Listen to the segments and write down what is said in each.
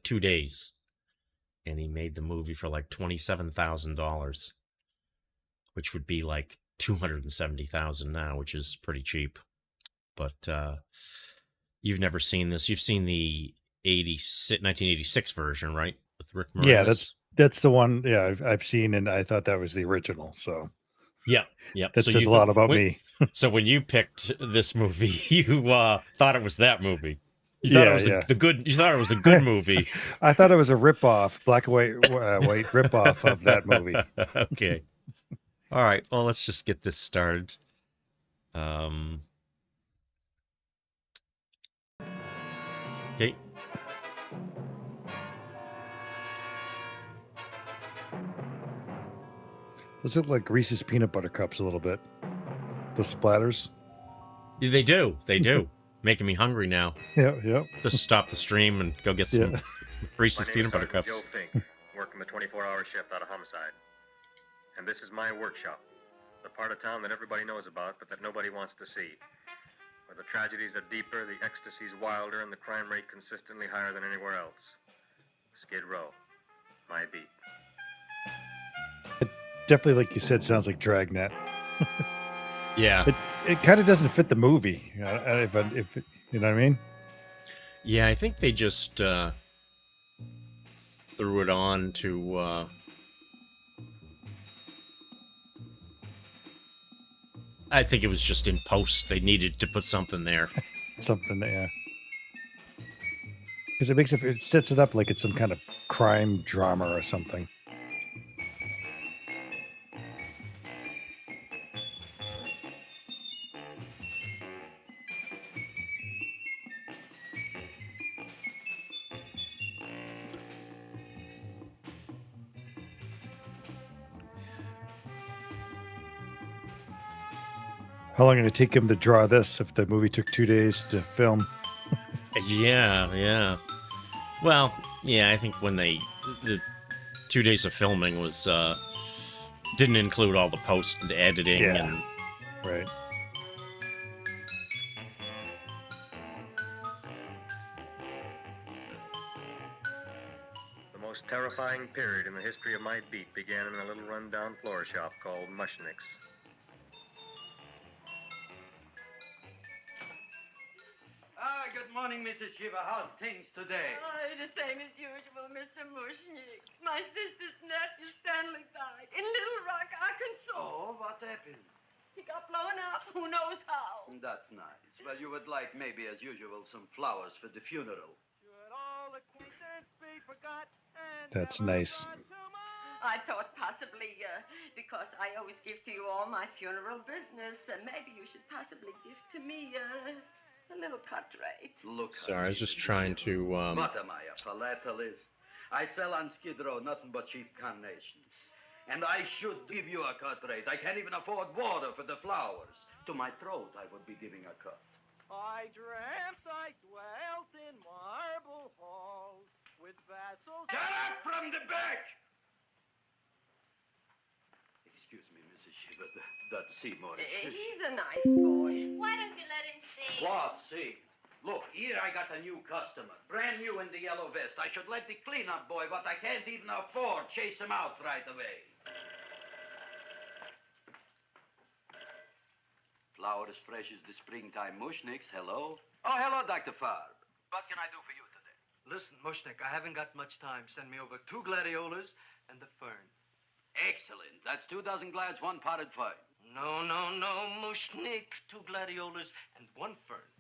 2 days. And he made the movie for like $27,000, which would be like $270,000 now, which is pretty cheap. But you've never seen this. You've seen the 1986 version, right? With Rick Moranis? Yeah, that's the one. Yeah, I've seen, and I thought that was the original. So yeah. That says a lot about me. So when you picked this movie, you thought it was that movie. You thought it was the good. You thought it was a good movie. I thought it was a ripoff, black and white ripoff of that movie. Okay. All right. Well, let's just get this started. Okay. Those look like Reese's peanut butter cups a little bit. The splatters. They do. They do. Making me hungry now. Yeah. Just stop the stream and go get some Reese's peanut butter cups. Joe Fink, working the 24-hour shift out of homicide. And this is my workshop. The part of town that everybody knows about, but that nobody wants to see. Where the tragedies are deeper, the ecstasy's wilder, and the crime rate consistently higher than anywhere else. Skid Row. My beat. It definitely, like you said, sounds like Dragnet. Yeah. It kind of doesn't fit the movie, if you know what I mean. Yeah, I think they just threw it on to I think it was just in post. They needed to put something there. Something, yeah. Because it sets it up like it's some kind of crime drama or something. How long did it take him to draw this if the movie took 2 days to film? Yeah. Well, yeah, I think when the 2 days of filming was didn't include all the post and the editing and right. The most terrifying period in the history of my beat began in a little rundown floor shop called Mushnick's. Good morning, Mrs. Shiva. How's things today? The same as usual, Mr. Mushnick. My sister's nephew Stanley died in Little Rock, Arkansas. Oh, what happened? He got blown up. Who knows how? That's nice. Well, you would like, maybe as usual, some flowers for the funeral. That's nice. I thought possibly, because I always give to you all my funeral business, maybe you should possibly give to me, a little cut rate. Look, sorry, I was just trying to What am I, a philatelist? I sell on Skid Row nothing but cheap carnations. And I should give you a cut rate. I can't even afford water for the flowers. To my throat, I would be giving a cut. I dreamt I dwelt in marble halls with vassals. Get up from the back! Excuse me, Mrs. Shiva, that's Seymour. He's a nice boy. Why don't you let him see? What, see? Look, here I got a new customer. Brand new in the yellow vest. I should let the cleanup boy, but I can't even afford, chase him out right away. Flowers fresh as the springtime Mushnicks. Hello? Oh, hello, Dr. Farb. What can I do for you today? Listen, Mushnick, I haven't got much time. Send me over 2 gladiolas and the fern. Excellent. That's 2 dozen glads, 1 potted fern. No, Mushnick. 2 gladiolas and 1 fern.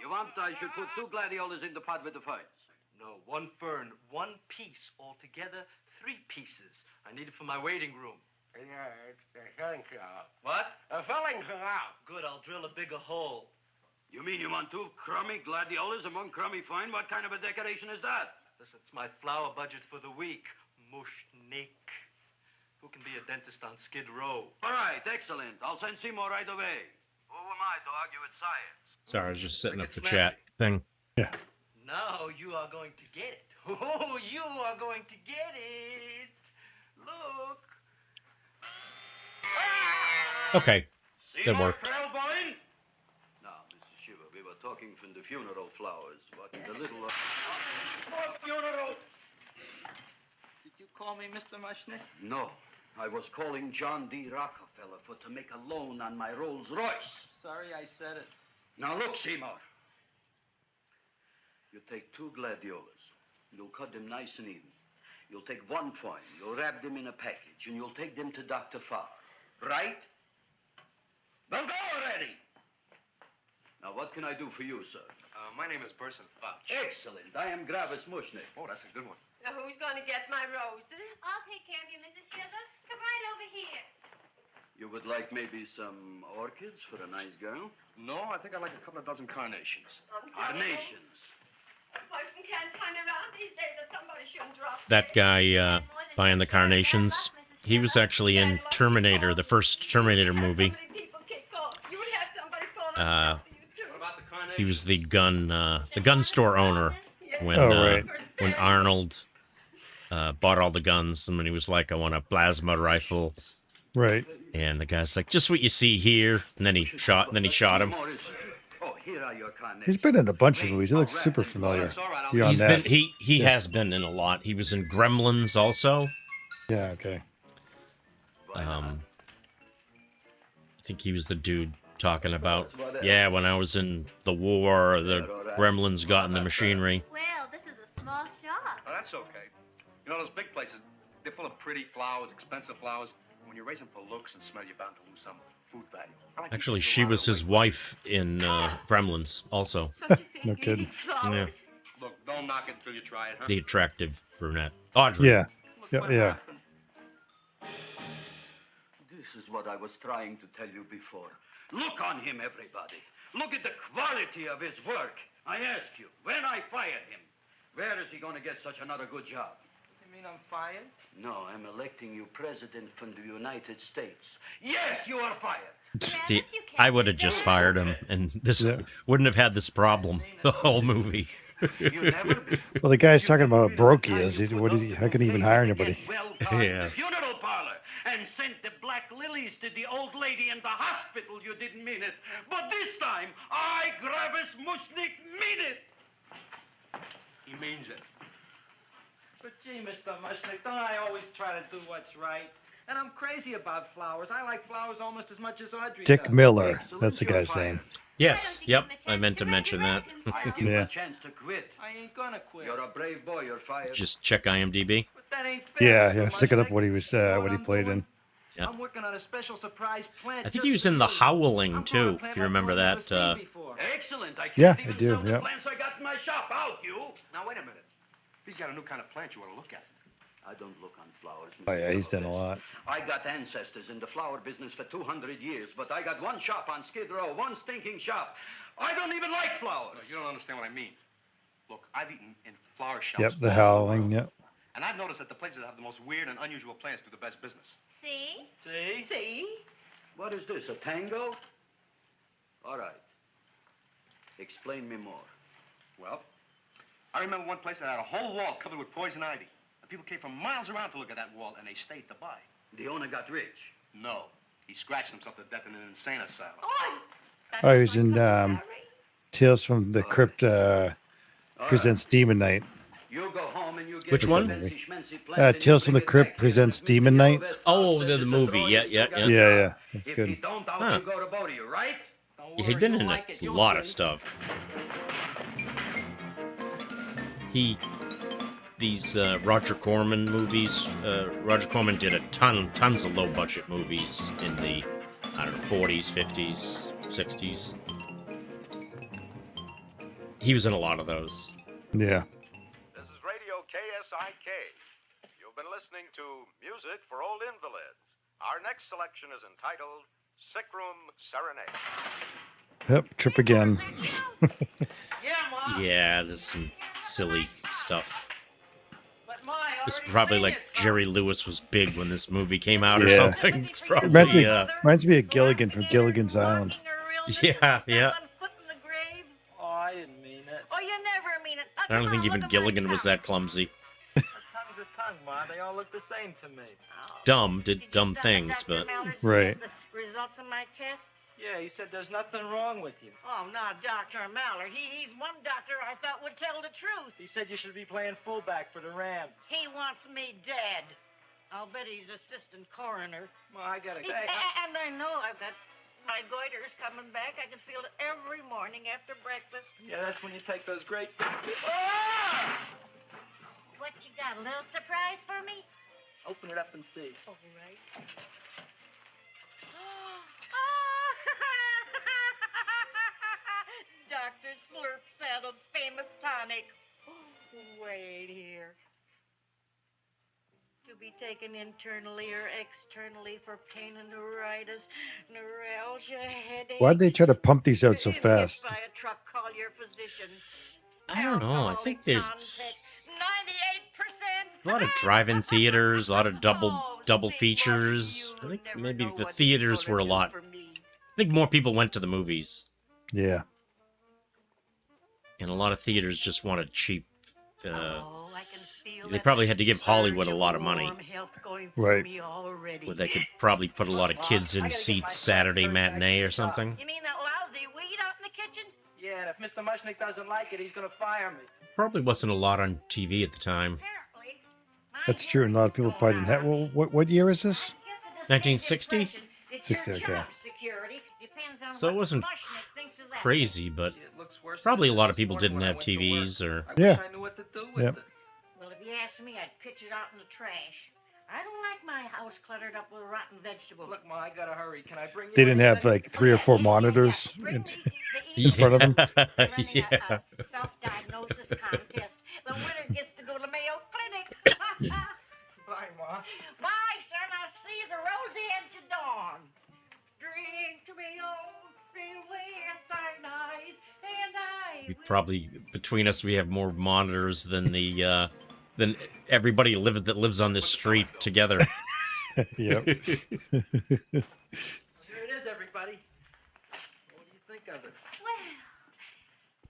You want I should put 2 gladiolas in the pot with the ferns? No, 1 fern, 1 piece. Altogether, 3 pieces. I need it for my waiting room. Yeah, it's the filling canal. What? A filling canal. Good, I'll drill a bigger hole. You mean you want 2 crummy gladiolas and 1 crummy fern? What kind of a decoration is that? Listen, it's my flower budget for the week. Mushnick. Who can be a dentist on Skid Row? All right, excellent. I'll send Seymour right away. Who am I to argue with science? Sorry, I was just setting up the chat thing. Yeah. Now you are going to get it. Oh, you are going to get it. Look. Okay, that Seymour worked. Krelborn? Now, Mrs. Shiva, we were talking from the funeral flowers. What the little... Funeral! Did you call me Mr. Mushnick? No. I was calling John D. Rockefeller to make a loan on my Rolls Royce. Sorry I said it. Now look, Seymour. You take 2 gladiolas. You'll cut them nice and even. You'll take 1 coin. You'll wrap them in a package, and you'll take them to Dr. Farr. Right? Well, go already! Now, what can I do for you, sir? My name is Burson Fouch. Excellent. I am Gravis Mushnick. Oh, that's a good one. Now, who's going to get my roses? I'll take care of you, Mrs. Sugar. Come right over here. You would like maybe some orchids for a nice girl? No, I think I'd like a couple of dozen carnations. Carnations. A person can't turn around these days that somebody shouldn't drop. That guy buying the carnations, he was actually in Terminator, the first Terminator movie. He was the gun store owner when when Arnold bought all the guns, and when he was like, "I want a plasma rifle," Right. and the guy's like, "Just what you see here," and then he shot him. Oh, here are your carnations. He's been in a bunch of movies. He looks super familiar. Beyond that. He has been in a lot. He was in Gremlins also. Yeah. Okay. I think he was the dude talking about, yeah, when I was in the war, the Gremlins got in the machinery. Well, this is a small shop. Oh, that's okay. You know, those big places, they're full of pretty flowers, expensive flowers. When you raise them for looks and smell, you're bound to lose some food value. Actually, she was his wife in Gremlins also. No kidding. Yeah. Look, don't knock it until you try it, huh? The attractive brunette. Audrey. Yeah. Yeah. This is what I was trying to tell you before. Look on him, everybody. Look at the quality of his work. I ask you, when I fired him, where is he going to get such another good job? You mean I'm fired? No, I'm electing you president from the United States. Yes, you are fired. I would have just fired him, and this wouldn't have had this problem the whole movie. Well, the guy's talking about how broke he is. How can he even hire anybody? Yeah. Funeral parlor and sent the black lilies to the old lady in the hospital. You didn't mean it. But this time, I, Gravis Mushnick, mean it. He means it. But gee, Mr. Mushnick, don't I always try to do what's right? And I'm crazy about flowers. I like flowers almost as much as Audrey Dick does. Miller. That's the guy's name. Yes. Yep. I meant to mention that. I give you a chance to quit. I ain't gonna quit. You're a brave boy. You're fired. Just check IMDb. But that ain't fair, Yeah. Mr. Sticking up Mushnick. what he was, You know what he I'm played doing? in. Yeah. I'm working on a special surprise plant. I think just he was for in The you. Howling I'm too, gonna plant if you like remember one you that. never seen before. Excellent. I can't Yeah, even I do, sell the yeah. plants I got in my shop out, you. Now, wait a minute. He's got a new kind of plant you want to look at. I don't look on flowers. Oh yeah, he's done a lot. I got ancestors in the flower business for 200 years, but I got one shop on Skid Row, one stinking shop. I don't even like flowers. No, you don't understand what I mean. Look, I've eaten in flower shops. Yep. The all Howling. over. Yep. And I've noticed that the places that have the most weird and unusual plants do the best business. See? See? See? What is this, a tango? All right. Explain me more. Well, I remember one place that had a whole wall covered with poison ivy. And people came from miles around to look at that wall, and they stayed to buy. The owner got rich. No. He scratched himself to death in an insane asylum. Oh, he was in Tales from the Crypt presents Demon Night. You go home and you get Which one? Tales from the Crypt presents Demon Night. Oh, the movie. Yeah. Yeah. That's If good. you don't, I'll Huh. go to Bodie, right? Don't Yeah, worry, he'd been you'll in like it. a You'll lot of see. stuff. Roger Corman movies. Roger Corman did tons of low-budget movies in the, 40s, 50s, 60s. He was in a lot of those. Yeah. This is Radio KSIK. You've been listening to Music for Old Invalids. Our next selection is entitled Sick Room Serenade. Yep. Trip again. Yeah, Ma. Yeah, there's some silly stuff. But Ma, I It's already probably made like it, so- Jerry Lewis was big when this movie came out or Yeah. something. It's Reminds probably, me of Gilligan from Gilligan's Island. Yeah. Oh, I didn't mean it. Oh, you never mean it. I don't think even Gilligan was that clumsy. A tongue's a tongue, Ma. They all look the same to me. Dumb, did dumb things, but... Right. Results of my tests? Yeah, he said there's nothing wrong with you. Oh, now, Dr. Mallard, he's one doctor I thought would tell the truth. He said you should be playing fullback for the Rams. He wants me dead. I'll bet he's assistant coroner. Well, I gotta... And I know I've got my goiters coming back. I can feel it every morning after breakfast. Yeah, that's when you take those great... What you got, a little surprise for me? Open it up and see. All right. Dr. Slurp Saddle's famous tonic. Wait here. To be taken internally or externally for pain and neuritis, neuralgia, headache. Why'd they try to pump these out so fast? By a truck, call your physician. I don't know. I think there's 98%. a lot of drive-in theaters, a lot of double features. I think maybe the theaters were a lot. I think more people went to the movies, Yeah. and a lot of theaters just wanted cheap. Oh, I can feel They that probably had to give Hollywood a surge of lot of money. warm health going through Right. me already. Where they could probably put a lot of kids in seats Saturday matinee or something. You mean that lousy weed out in the kitchen? Yeah, and if Mr. Mushnick doesn't like it, he's gonna fire me. Probably wasn't a lot on TV at the time. Apparently. That's true. And a lot of people probably didn't have. Well, what year is this? 1960? 60, okay. So it wasn't crazy, but It looks worse than probably a it lot did of people this morning didn't when I have went to work. TVs or... I Yeah. wish I knew what to do with Yep. it. Well, if you ask me, I'd pitch it out in the trash. I don't like my house cluttered up with rotten vegetables. Look, Ma, I gotta hurry. Can I bring you They didn't have anything? like 3 or 4 monitors in front of them. Yeah. A self-diagnosis contest. The winner gets to go to Mayo Clinic. Bye, Ma. Bye, son. I'll see you the rosy edge of dawn. Drink to me old freeway at thine eyes, and I We will probably, between us, we have more monitors than the than everybody that lives on this street together. Yep. Here it is, everybody. What do you think of it? Well,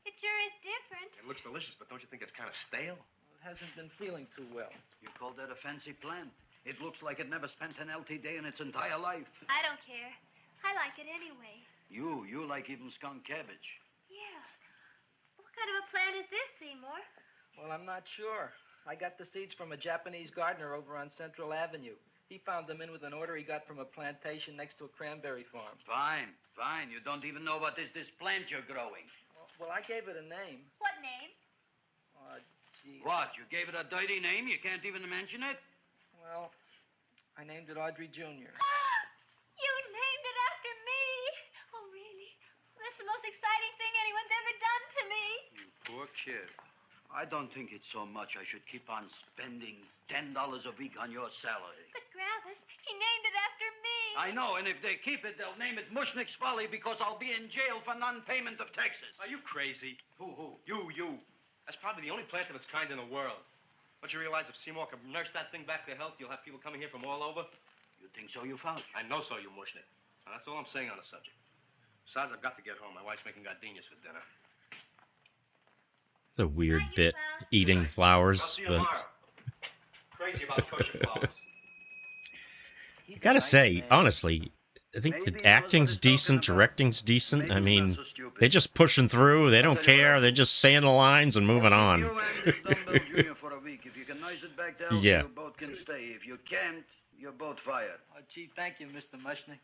it sure is different. It looks delicious, but don't you think it's kind of stale? It hasn't been feeling too well. You call that a fancy plant? It looks like it never spent an LT day in its entire life. I don't care. I like it anyway. You like even skunk cabbage. Yeah. What kind of a plant is this, Seymour? Well, I'm not sure. I got the seeds from a Japanese gardener over on Central Avenue. He found them in with an order he got from a plantation next to a cranberry farm. Fine. You don't even know what is this plant you're growing. Well, I gave it a name. What name? Oh, gee. What, you gave it a dirty name? You can't even mention it? Well, I named it Audrey Jr. You named it after me. Oh, really? That's the most exciting thing anyone's ever done to me. You poor kid. I don't think it's so much I should keep on spending $10 a week on your salary. But Gravis, he named it after me. I know, and if they keep it, they'll name it Mushnick's Folly because I'll be in jail for non-payment of taxes. Are you crazy? Who? You. That's probably the only plant of its kind in the world. Don't you realize if Seymour can nurse that thing back to health, you'll have people coming here from all over? You think so, you Fouch? I know so, you Mushnick. Now, that's all I'm saying on the subject. Besides, I've got to get home. My wife's making gardenias for dinner. It's a weird bit, eating flowers, I'll see you but tomorrow. Crazy about kosher flowers. I gotta say, honestly, I think the acting's decent, directing's decent. I mean, they're just pushing through. They don't care. They're just saying the lines and moving on. You and this Dumbbell Jr. for a week. If you can nice it back down, Yeah. you both can stay. If you can't, you're both fired. Oh, gee, thank you, Mr. Mushnick.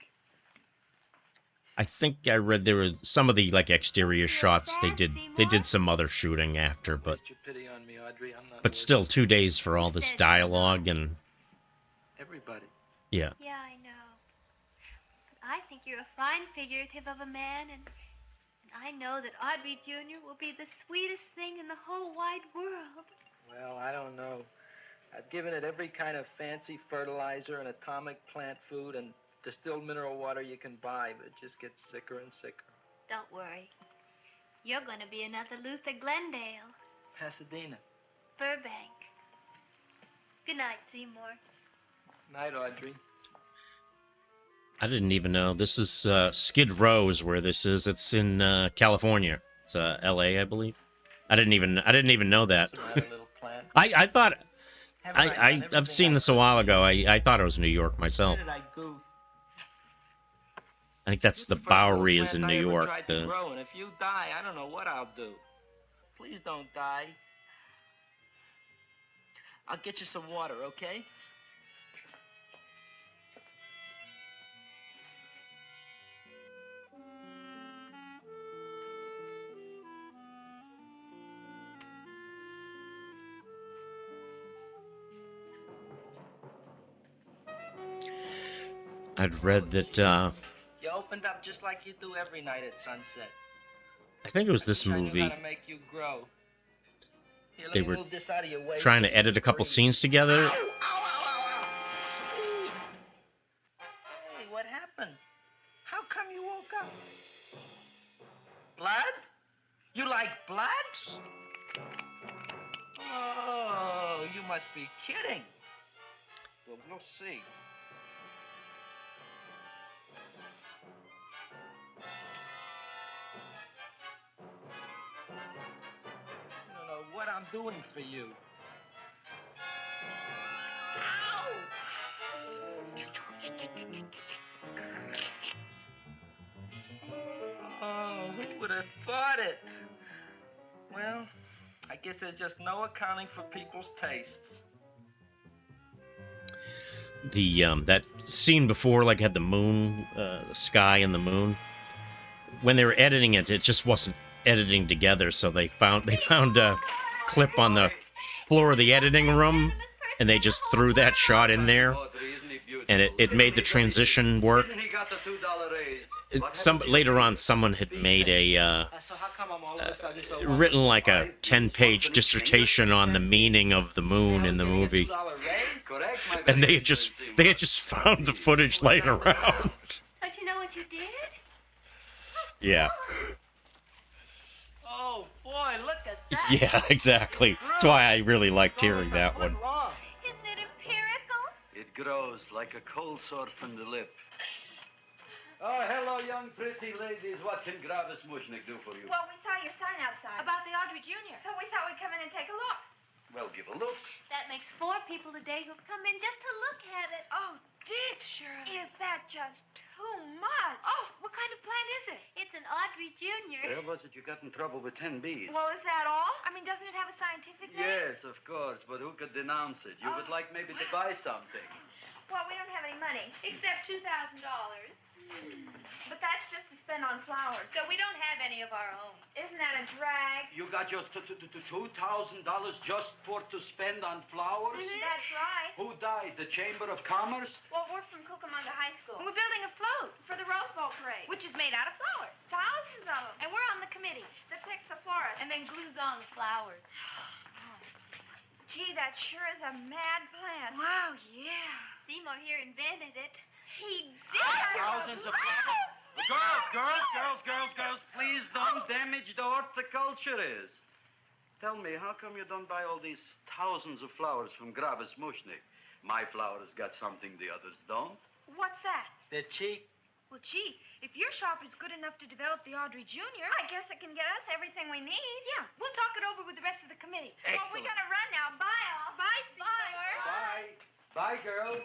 I think I read there were some of the like exterior shots they did some other shooting after, but Waste your pity on me, Audrey. I'm not. but still 2 days for all this dialogue and Everybody. yeah. Yeah, I know. But I think you're a fine figurative of a man, and I know that Audrey Jr. will be the sweetest thing in the whole wide world. Well, I don't know. I've given it every kind of fancy fertilizer and atomic plant food and distilled mineral water you can buy, but it just gets sicker and sicker. Don't worry. You're going to be another Luther Glendale, Pasadena. Burbank. Good night, Seymour. Night, Audrey. I didn't even know this is Skid Row is where this is. It's in California. It's L.A. I believe. I didn't even know that. It's not a little plant. I thought Haven't I done I've everything seen I this a while ago. I thought it was New York myself. Where did I goof? I think that's the It's first Bowery little is in plant I New ever York. tried to grow, and if you die, I don't know what I'll do. Please don't die. I'll get you some water, okay? I'd read that, You opened up just like you do every night at sunset. I think it was this I knew movie. how to make you grow. Here, let They me were move this out of your way trying so to you edit can a couple breathe. scenes together. Hey, what happened? How come you woke up? Blood? You like blood? Oh, you must be kidding. Well, we'll see. I don't know what I'm doing for you. Oh, who would have thought it? Well, I guess there's just no accounting for people's tastes. The that scene before, like, had the moon, the sky and the moon. When they were editing it, it just wasn't editing together. So they found a clip on the floor of the editing room, and they just threw that shot in there, and it made the transition work. He got the $2 raise. Later on, someone had made a written like a 10-page dissertation on the meaning of the moon in the movie, and they had just found the footage laying around. Don't you know what you did? Yeah. Oh, boy, look at that. Yeah, exactly. That's why I really liked hearing that one. Isn't it empirical? It grows like a cold sore from the lip. Oh, hello, young pretty ladies. What can Gravis Mushnick do for you? Well, we saw your sign outside. About the Audrey Jr. So we thought we'd come in and take a look. Well, give a look. That makes 4 people today who've come in just to look at it. Oh, Dick, Shirley. Is that just too much? Oh, what kind of plant is it? It's an Audrey Jr. Where was it you got in trouble with 10 bees? Well, is that all? I mean, doesn't it have a scientific name? Yes, of course, but who could denounce it? You would like maybe to buy something. Well, we don't have any money. Except $2,000. But that's just to spend on flowers. So we don't have any of our own. Isn't that a drag? You got just $2,000 just to spend on flowers? That's right. Who died? The Chamber of Commerce? Well, we're from Cucamonga High School. We're building a float for the Rose Bowl parade. Which is made out of flowers. Thousands of them. And we're on the committee that picks the florists. And then glues on the flowers. Gee, that sure is a mad plant. Wow, yeah. Seymour here invented it. He did. Thousands of flowers. Girls, please don't damage the horticulturist. Tell me, how come you don't buy all these thousands of flowers from Gravis Mushnick? My flowers got something the others don't. What's that? They're cheap. Well, gee, if your shop is good enough to develop the Audrey Jr., I guess it can get us everything we need. Yeah, we'll talk it over with the rest of the committee. Excellent. Well, we gotta run now. Bye, all. Bye, Seymour. Bye. Bye, girls.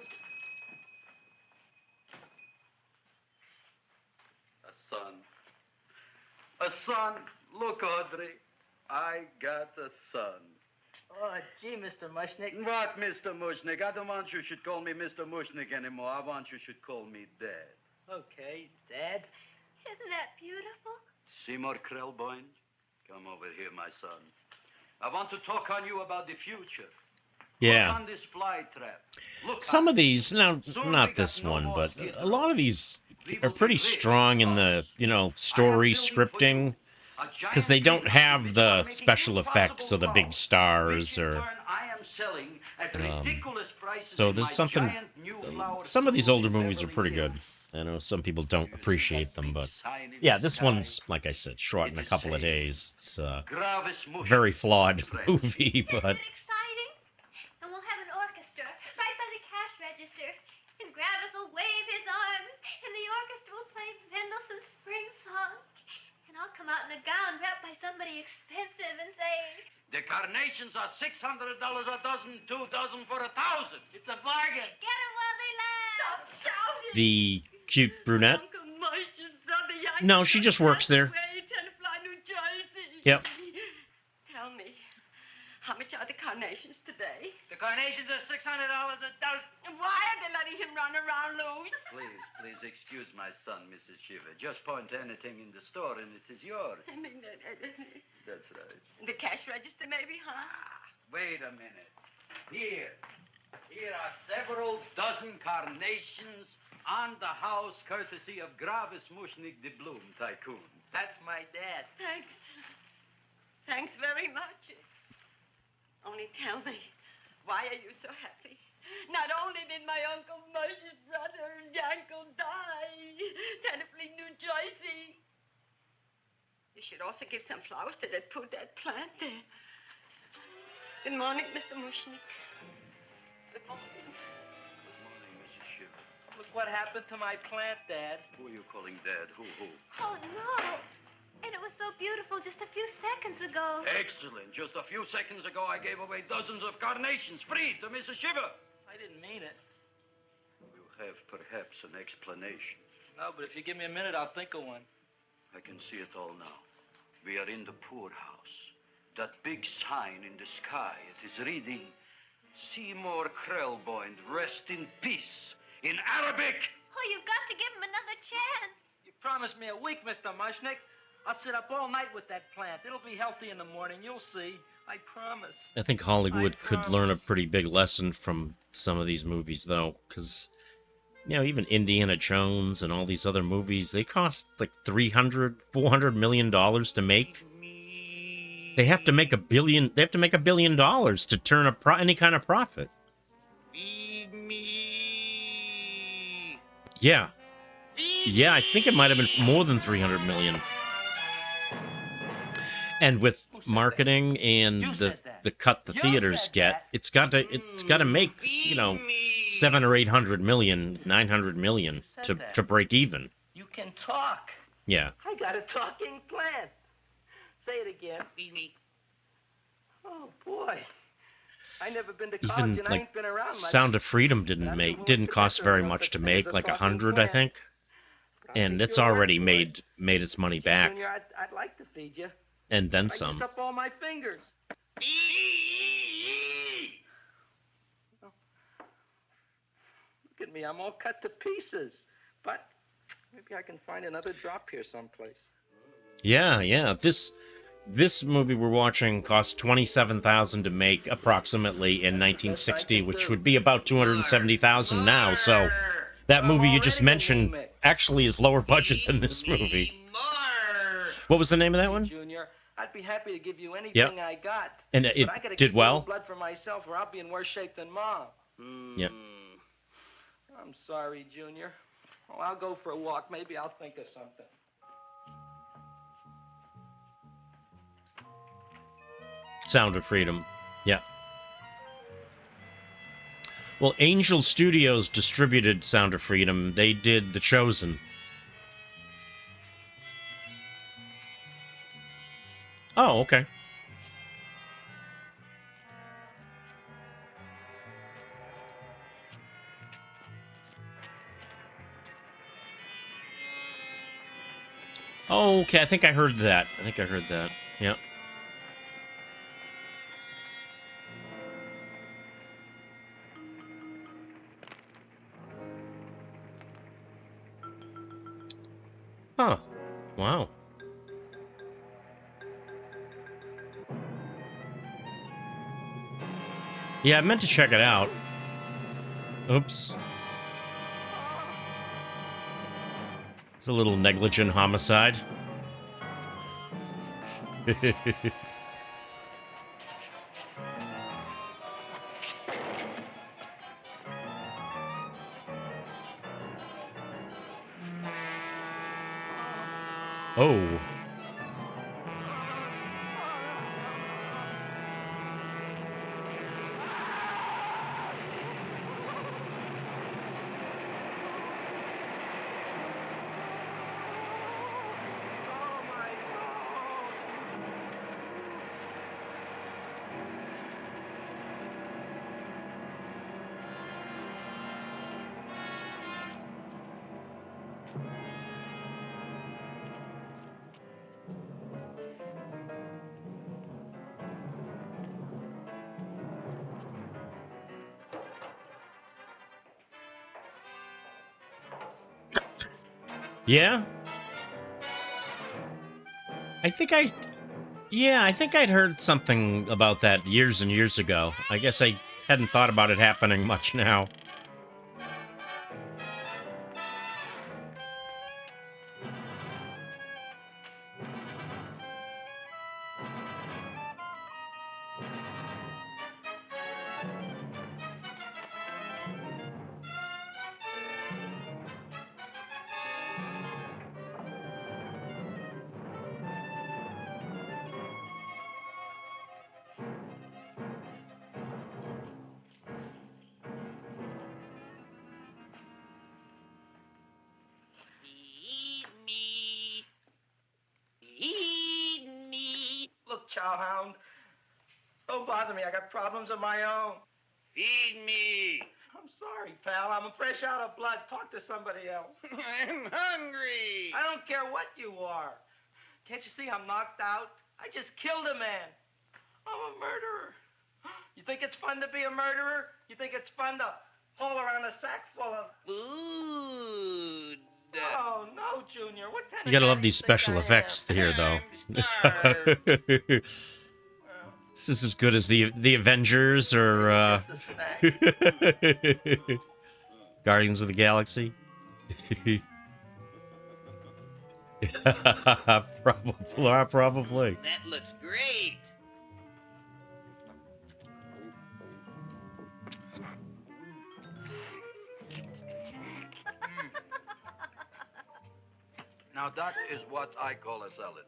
A son. A son. Look, Audrey. I got a son. Oh, gee, Mr. Mushnick. What, Mr. Mushnick? I don't want you should call me Mr. Mushnick anymore. I want you should call me Dad. Okay, Dad. Isn't that beautiful? Seymour Krelborn, come over here, my son. I want to talk on you about the future. Yeah. Look on this fly trap. Look Some on of these, now, Soon we not got this no one, more but Skid a Row. lot of these People are pretty get rich. strong in the, story scripting, because they don't have the special effects or the big stars or. So there's something. Some of these older movies are pretty good. I know some people don't appreciate them, but yeah, this one's, like I said, short in a couple of days. It's a very flawed movie, but. Isn't it exciting? And we'll have an orchestra right by the cash register. And Gravis will wave his arms. And the orchestra will play Mendelssohn's Spring Song. And I'll come out in a gown wrapped by somebody expensive and say, The carnations are $600 a dozen, 2 dozen for 1,000. It's a bargain. get 'em while they last. The cute brunette. Uncle Mush No, she just works there. New Jersey. Yep. Tell me, how much are the carnations today? The carnations are $600 a dozen. Why are they letting him run around loose? Please excuse my son, Mrs. Shiver. Just point to anything in the store and it is yours. I mean, That's right. the cash register maybe, huh? Wait a minute. Here are several dozen carnations on the house, courtesy of Gravis Mushnick, the Bloom Tycoon. That's my dad. Thanks. Thanks very much. Only tell me, why are you so happy? Not only did my Uncle Mush's brother Yankel die, Tennessee, New Jersey. You should also give some flowers to that poor dead plant there. Good morning, Mr. Mushnick. Good morning. Good morning, Mrs. Shiver. Look what happened to my plant, Dad. Who are you calling Dad? Who? Oh, no. And it was so beautiful just a few seconds ago. Excellent. Just a few seconds ago, I gave away dozens of carnations free to Mrs. Shiver. I didn't mean it. You have perhaps an explanation. No, but if you give me a minute, I'll think of one. I can see it all now. We are in the poorhouse. That big sign in the sky, it is reading, Seymour Krelborn, rest in peace, in Arabic. Oh, you've got to give him another chance. You promised me a week, Mr. Mushnick. I'll sit up all night with that plant. It'll be healthy in the morning. You'll see. I promise. I think Hollywood could learn a pretty big lesson from some of these movies, though, because, you know, even Indiana Jones and all these other movies, they cost like $400 million to make. They have to make $1 billion. They have to make $1 billion to turn any kind of profit. Yeah, I think it might have been more than 300 million. And with marketing and the cut the theaters get, it's got to make, you know, 700 or 800 million, 900 million to break even. You can talk. Yeah. I got a talking plant. Say it again. Oh boy. I never been to college Even and I like ain't been around much. Sound of Freedom didn't cost very much to make, like 100, I think. And it's already made its money back. Junior, I'd like to feed you. And then I some. used up all my fingers. Look at me, I'm all cut to pieces. But maybe I can find another drop here someplace. Yeah. This movie we're watching cost $27,000 to make, approximately, in 1960, which would be about $270,000 now. So that movie you just mentioned actually is lower budget than this movie. What was the name of that one? Junior, I'd be happy to give you anything I got. And it but I gotta did keep well? Blood for myself, or I'll be in worse shape than Mom. Yeah. I'm sorry, Junior. Well, I'll go for a walk. Maybe I'll think of something. Sound of Freedom. Yeah. Well, Angel Studios distributed Sound of Freedom. They did The Chosen. Oh, okay. Oh, okay. I think I heard that. Yeah. Huh. Wow. Yeah, I meant to check it out. Oops. It's a little negligent homicide. Oh. Yeah? I think I'd heard something about that years and years ago. I guess I hadn't thought about it happening much now. Eat me. Eat me. Look, Chowhound, don't bother me. I got problems of my own. Feed me. I'm sorry, pal. I'm fresh out of blood. Talk to somebody else. I'm hungry. I don't care what you are. Can't you see I'm knocked out? I just killed a man. I'm a murderer. You think it's fun to be a murderer? You think it's fun to haul around a sack full of... Food. Oh, no, Junior. What kind You gotta of love guy these do you think special I effects am? here, though. I'm This is as good as the Avengers or Just a snack. Guardians of the Galaxy. Probably. That looks great. Now, that is what I call a salad.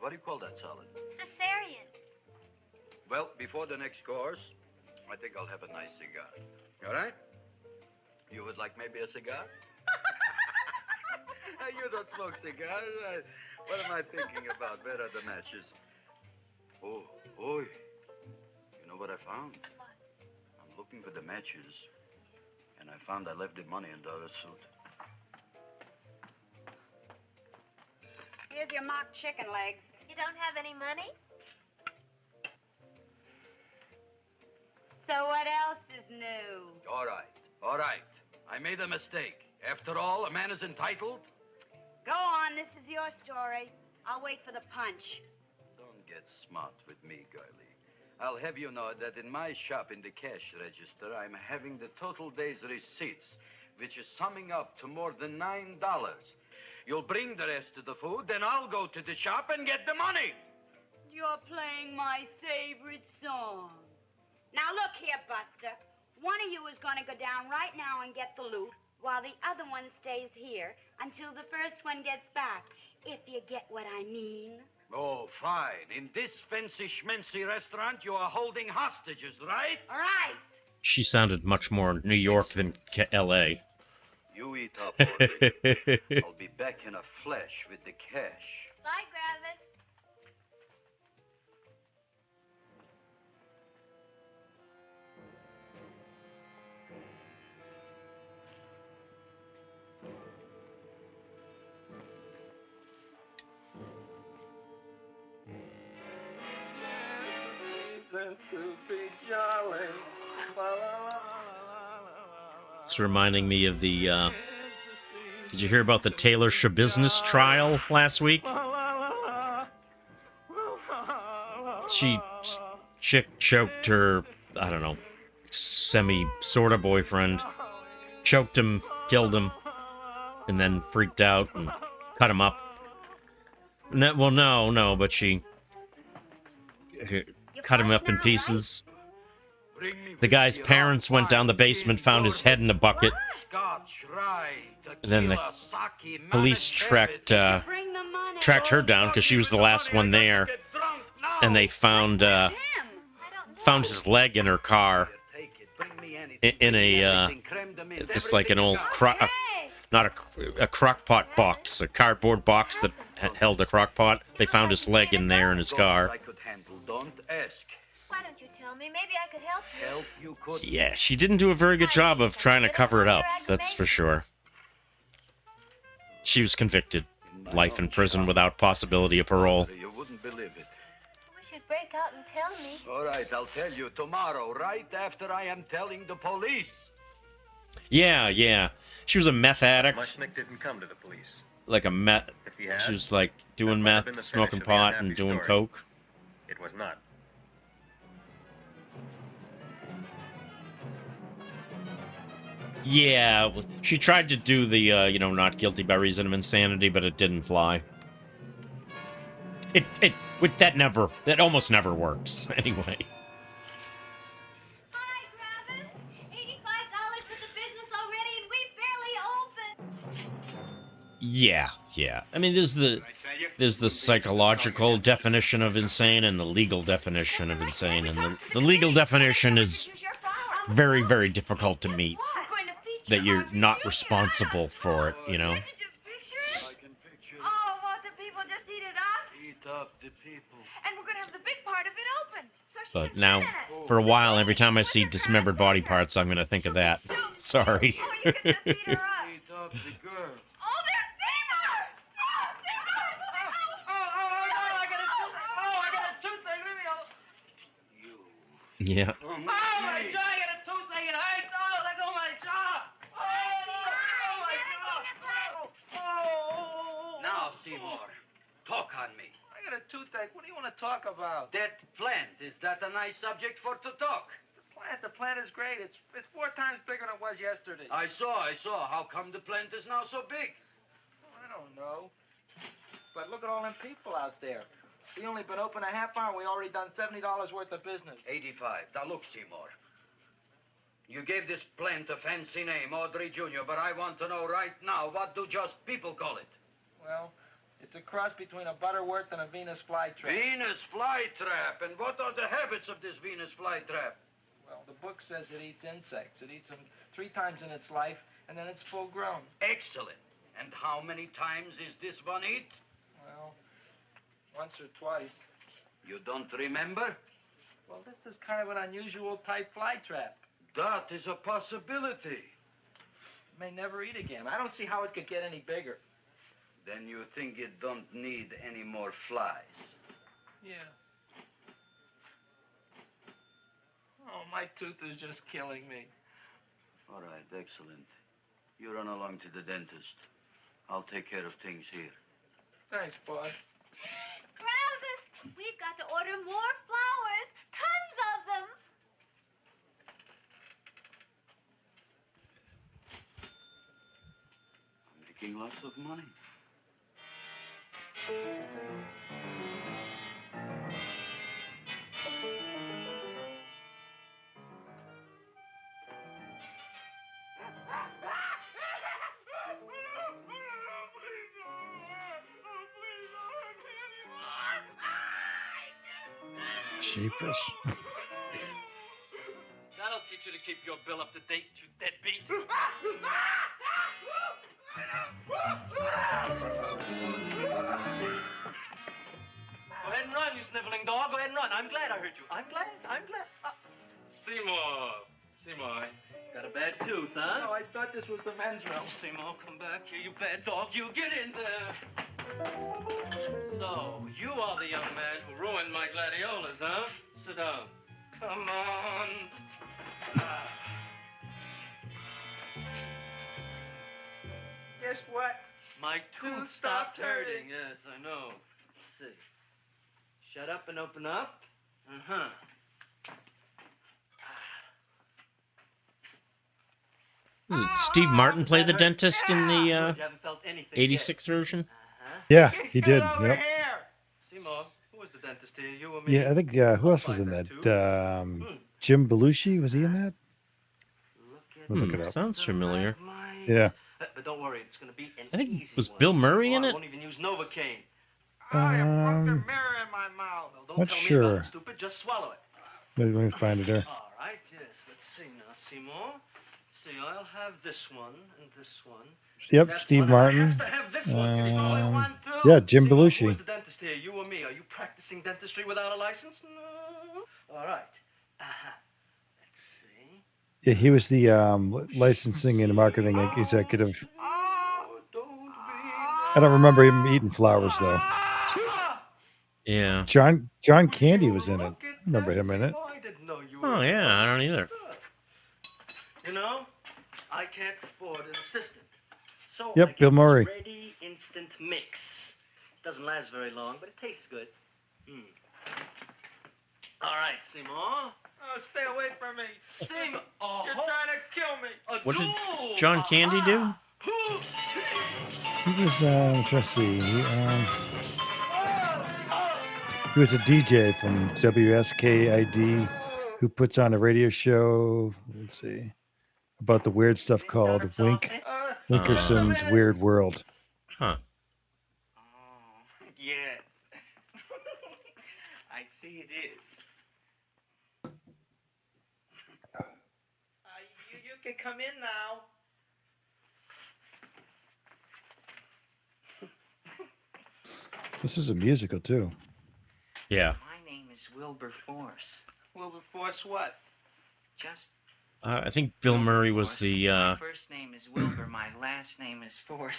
What do you call that salad? Cesarean. Well, before the next course, I think I'll have a nice cigar. All right? You would like maybe a cigar? You don't smoke cigars. What am I thinking about? Where are the matches? Oh, oi. You know what I found? I'm looking for the matches, and I found I left the money in the other suit. Here's your mock chicken legs. You don't have any money? So what else is new? All right, all right. I made a mistake. After all, a man is entitled. Go on, this is your story. I'll wait for the punch. Don't get smart with me, girlie. I'll have you know that in my shop in the cash register, I'm having the total day's receipts, which is summing up to more than $9. You'll bring the rest of the food, then I'll go to the shop and get the money. You're playing my favorite song. Now look here, Buster. One of you is going to go down right now and get the loot, while the other one stays here until the first one gets back, if you get what I mean. Oh, fine. In this fancy schmancy restaurant, you are holding hostages, right? All right. She sounded much more New York than L.A. You eat up, Audrey. I'll be back in a flash with the cash. Bye, Gravis. To be jolly. It's reminding me of the, did you hear about the Taylor Shabusiness trial last week? Chick choked her, I don't know, sort of boyfriend. Choked him, killed him, and then freaked out and cut him up. No, but she cut him up in pieces. The guy's parents went down the basement, found his head in a bucket, and then the police tracked her down because she was the last one there, and they found his leg in her car in it's like an old not a crock pot box, a cardboard box that held a crock pot. They found his leg in there in his car. Don't ask. Why don't you tell me? Maybe I could help you. Help you could. Yeah, she didn't do a very good job of trying to cover it up, that's for sure. She was convicted. Life in prison without possibility of parole. You wouldn't believe it. We should break out and tell me. All right, I'll tell you tomorrow, right after I am telling the police. Yeah. She was a meth addict. Mushnick didn't come to the police. like a meth. If he had, She was like doing that might have meth, been the smoking finish of the pot, unhappy and doing story. coke. It was not. Yeah, she tried to do the, not guilty by reason of insanity, but it didn't fly. That almost never works, anyway. Hi, Gravis. $85 for the business already, and we barely opened. Yeah. I mean, there's the psychological definition of insane and the legal definition of insane, and the legal definition is very, very difficult to meet. That you're not responsible for it, you know? Oh, won't the people just eat it up? Eat up the people. And we're gonna have the big part of it open. So she But can now, sit in it. for a while, every time I see dismembered body parts, I'm going to think of that. Sorry. Oh, you can just eat her up. Eat up the girl. Oh, there's Seymour! Oh, Seymour! I got a toothache. Leave me alone. Yeah. Oh, my jaw, I got a toothache. It hurts. Oh, let go of my jaw. Oh, my jaw. Oh. Now, Seymour, talk on me. I got a toothache. What do you want to talk about? That plant, is that a nice subject for to talk? The plant is great. It's 4 times bigger than it was yesterday. I saw. How come the plant is now so big? I don't know. But look at all them people out there. We only been open a half hour. We already done $70 worth of business. 85. Now, look, Seymour. You gave this plant a fancy name, Audrey Jr., but I want to know right now, what do just people call it? Well, it's a cross between a Butterworth and a Venus flytrap. Venus flytrap. And what are the habits of this Venus flytrap? Well, the book says it eats insects. It eats them 3 times in its life, and then it's full grown. Excellent. And how many times is this one eat? Well, once or twice. You don't remember? Well, this is kind of an unusual type flytrap. That is a possibility. It may never eat again. I don't see how it could get any bigger. Then you think it don't need any more flies? Yeah. Oh, my tooth is just killing me. All right, excellent. You run along to the dentist. I'll take care of things here. Thanks, boss. Gravis, we've got to order more flowers. Tons of them. I'm making lots of money. Jeepers. That'll teach you to keep your bill up to date, you deadbeat. Go ahead and run, you sniveling dog. Go ahead and run. I'm glad I heard you. I'm glad. Seymour, got a bad tooth, huh? No, I thought this was the men's room. Seymour, come back here, you bad dog. You get in there. So, you are the young man who ruined my gladiolas, huh? Sit down. Come on. Guess what? My tooth stopped hurting. Yes, I know. Let's see. Shut up and open up. Uh-huh. Steve Martin play the dentist in the You haven't felt anything 86 version? Uh-huh. Yeah, he did. Get over Yep. here. Seymour, who was the dentist here? You or me? Yeah, I think who else was in that? Jim Belushi, was he in that? We'll look it up. Sounds familiar. Yeah. But don't worry, it's going to be an I think easy was one. Bill Murray in I it? won't even use Novocaine. Oh, you broke the Um, mirror in my mouth. Well, don't Not tell me sure. about it, stupid. Just swallow it. let me find it here. All right, yes. Let's see now, Seymour. See, I'll have this one and this one. Yep, That's Steve one. Martin. I have to have this one, Seymour. One, two. Yeah, Jim Seymour, Belushi. Who's the dentist here, you or me? Are you practicing dentistry without a license? No. All right. Uh-huh. Let's see. Yeah, he was the licensing and marketing executive. Oh, don't be... I don't remember him eating flowers though. Yeah. John Candy was in it. I remember him in it. Oh, I didn't know you Oh, were... yeah, I don't either. You know, I can't afford an assistant. So Yep, I get Bill this Murray. ready instant mix. Doesn't last very long, but it tastes good. All right, Seymour. Oh, stay away from me. Seymour. You're trying to kill me. What did John Candy do? He was, let's see. He was a DJ from WSKID who puts on a radio show. Let's see. About the weird stuff called Winkerson's Weird World. Huh. Oh, yes. I see it is. You can come in now. This is a musical too. Yeah. My name is Wilbur Force. Wilbur Force what? Just I think Bill Murray was the my first name is Wilbur. My last name is Force.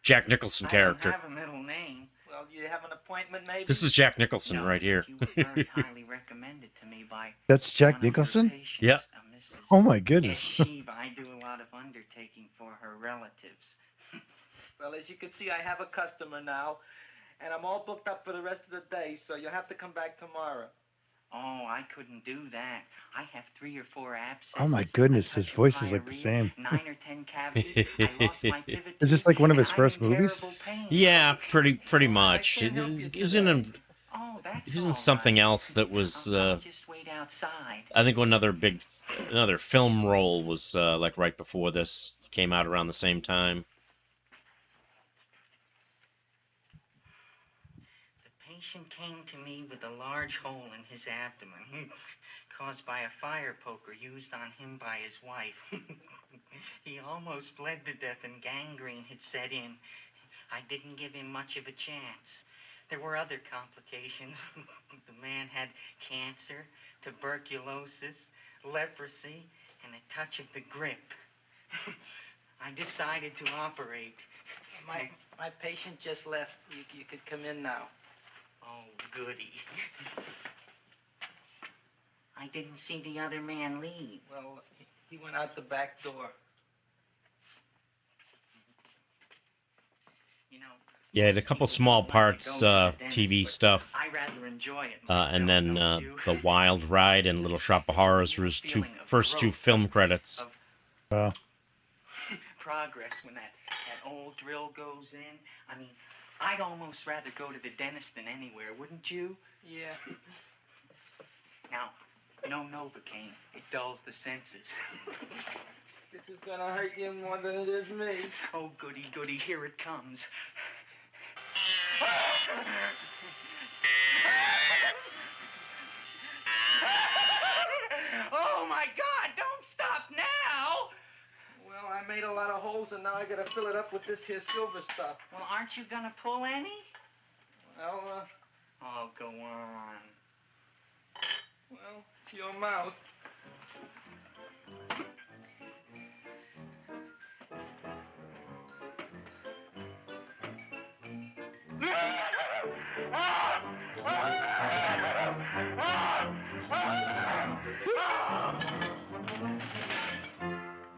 Jack Nicholson character. I don't have a middle name. Well, you have an appointment, maybe? This is Jack Nicholson No, right here. You were very highly recommended to me by That's Jack one of your Nicholson? patients, Yep. a Mrs. Oh my goodness. Shiva. I do a lot of undertaking for her relatives. Well, as you can see, I have a customer now, and I'm all booked up for the rest of the day, so you'll have to come back tomorrow. Oh, I couldn't do that. I have 3 or 4 abscesses. Oh my goodness, his voice is like the same. 9 or 10 cavities. I lost my pivot. Is this like one of his and I'm first in movies? terrible pain. Yeah, pretty much. can't help you He was in a Oh, that's he was in all something right. else that was I'll just wait outside. I think another film role was like right before this. Came out around the same time. The patient came to me with a large hole in his abdomen, caused by a fire poker used on him by his wife. He almost bled to death and gangrene had set in. I didn't give him much of a chance. There were other complications. The man had cancer, tuberculosis, leprosy, and a touch of the grip. I decided to operate. My patient just left. You could come in now. Oh, goody. I didn't see the other man leave. Well, he went out the back door. You know, Yeah, had a couple small parts, TV stuff, I rather enjoy it. and then myself, don't you? The Wild Ride and Little Shop of Horrors were his first two film credits. Wow. Progress when that old drill goes in. I mean, I'd almost rather go to the dentist than anywhere, wouldn't you? Yeah. Now, no Novocaine. It dulls the senses. This is gonna hurt you more than it is me. Oh, goody, goody, here it comes. Oh, my God, don't stop now! Well, I made a lot of holes, and now I gotta fill it up with this here silver stuff. Well, aren't you gonna pull any? Well, Oh, go on. well, it's your mouth.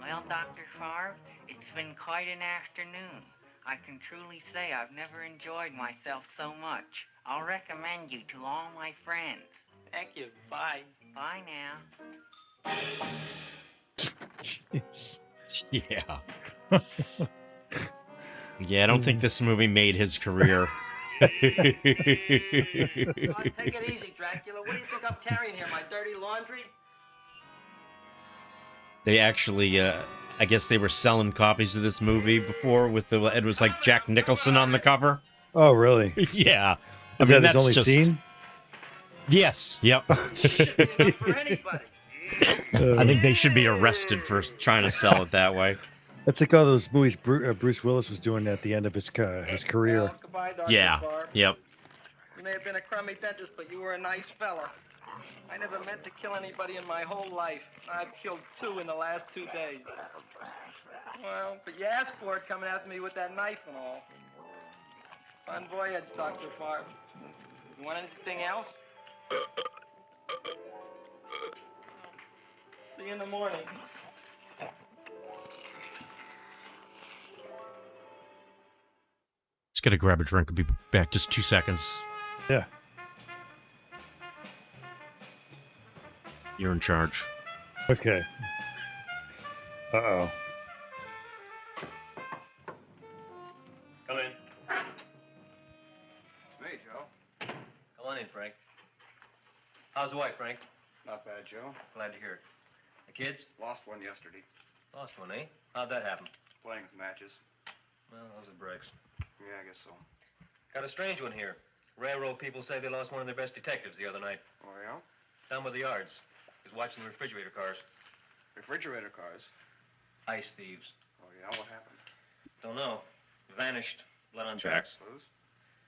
Well, Dr. Favre, it's been quite an afternoon. I can truly say I've never enjoyed myself so much. I'll recommend you to all my friends. Thank you. Bye. Bye now. Jeez. Yeah. Yeah, I don't think this movie made his career. Oh, take it easy, Dracula. What do you think I'm carrying here? My dirty laundry? They actually, I guess they were selling copies of this movie before with it was like Jack Nicholson on the cover. Oh, really? Yeah. Is that his only scene? Yes. Yep. For anybody. I think they should be arrested for trying to sell it that way. That's like all those movies Bruce Willis was doing at the end of his career. Well, goodbye, Dr. Yeah. Favre. Yep. You may have been a crummy dentist, but you were a nice fella. I never meant to kill anybody in my whole life. I've killed 2 in the last 2 days. Well, but you asked for it coming after me with that knife and all. Fun voyage, Dr. Favre. You want anything else? See you in the morning. Just gotta grab a drink. I'll be back just 2 seconds. Yeah. You're in charge. Okay. Uh-oh. Come in. Me, Joe. Come on in, Frank. How's the wife, Frank? Not bad, Joe. Glad to hear it. The kids? Lost one yesterday. Lost one, eh? How'd that happen? Playing some matches. Well, those are breaks. Yeah, I guess so. Got a strange one here. Railroad people say they lost one of their best detectives the other night. Oh, yeah? Down by the yards. He was watching the refrigerator cars. Refrigerator cars. Ice thieves. Oh, yeah? What happened? Don't know. Vanished. Blood on tracks. Clues?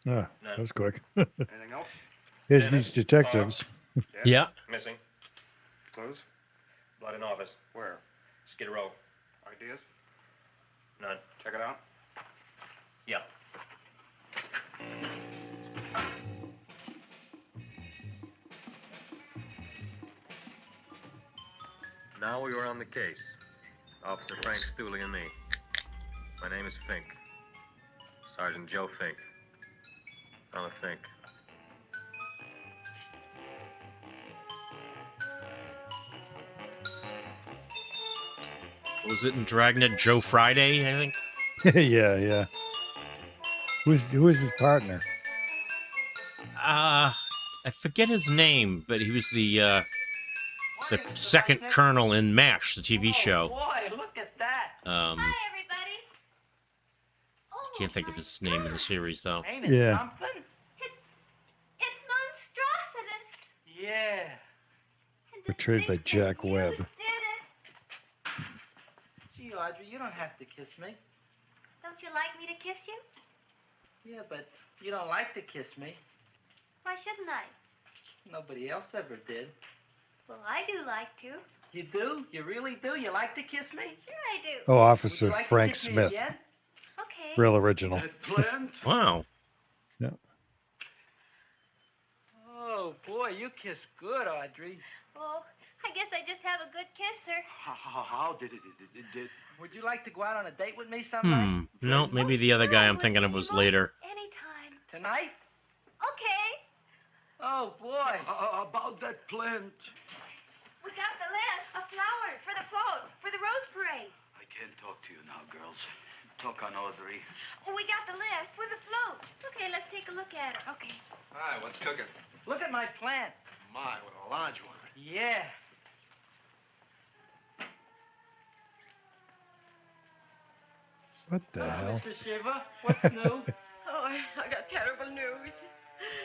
Oh, No. that was quick. Anything else? Here's Dennis, these detectives. Yeah. Missing. Clues? Blood in office. Where? Skid Row. Ideas? None. Check it out. Yeah. Now we are on the case. Officer Frank Stooley and me. My name is Fink. Sergeant Joe Fink. I'm a Fink. Was it in Dragnet Joe Friday, I think? Yeah, yeah. Who is his partner? I forget his name, but he was the second colonel in MASH, the TV show. Boy, look at that. Hi, everybody. Can't think of his name in the series, though. Ain't it Yeah. something? It's monstrosity. Yeah. Portrayed by Jack Webb. Did it? Gee, Audrey, you don't have to kiss me. Don't you like me to kiss you? Yeah, but you don't like to kiss me. Why shouldn't I? Nobody else ever did. Well, I do like to. You do? You really do? You like to kiss me? Sure I do. Oh, Would Officer you like to Frank kiss me Smith. again? Okay. Real original. Wow. Yeah. Oh, boy, you kiss good, Audrey. Oh, I guess I just have a good kisser. How did it? Would you like to go out on a date with me sometime? No, maybe the other guy I'm thinking of was later. Anytime. Tonight? Okay. Oh, boy. About that plant. We got the list of flowers for the float, for the rose parade. I can't talk to you now, girls. Talk on Audrey. Oh, we got the list for the float. Okay, let's take a look at it. Okay. Hi, what's cooking? Look at my plant. My, with a large one. Yeah. What the hell? Mr. Shiva, what's new? Oh, I got terrible news.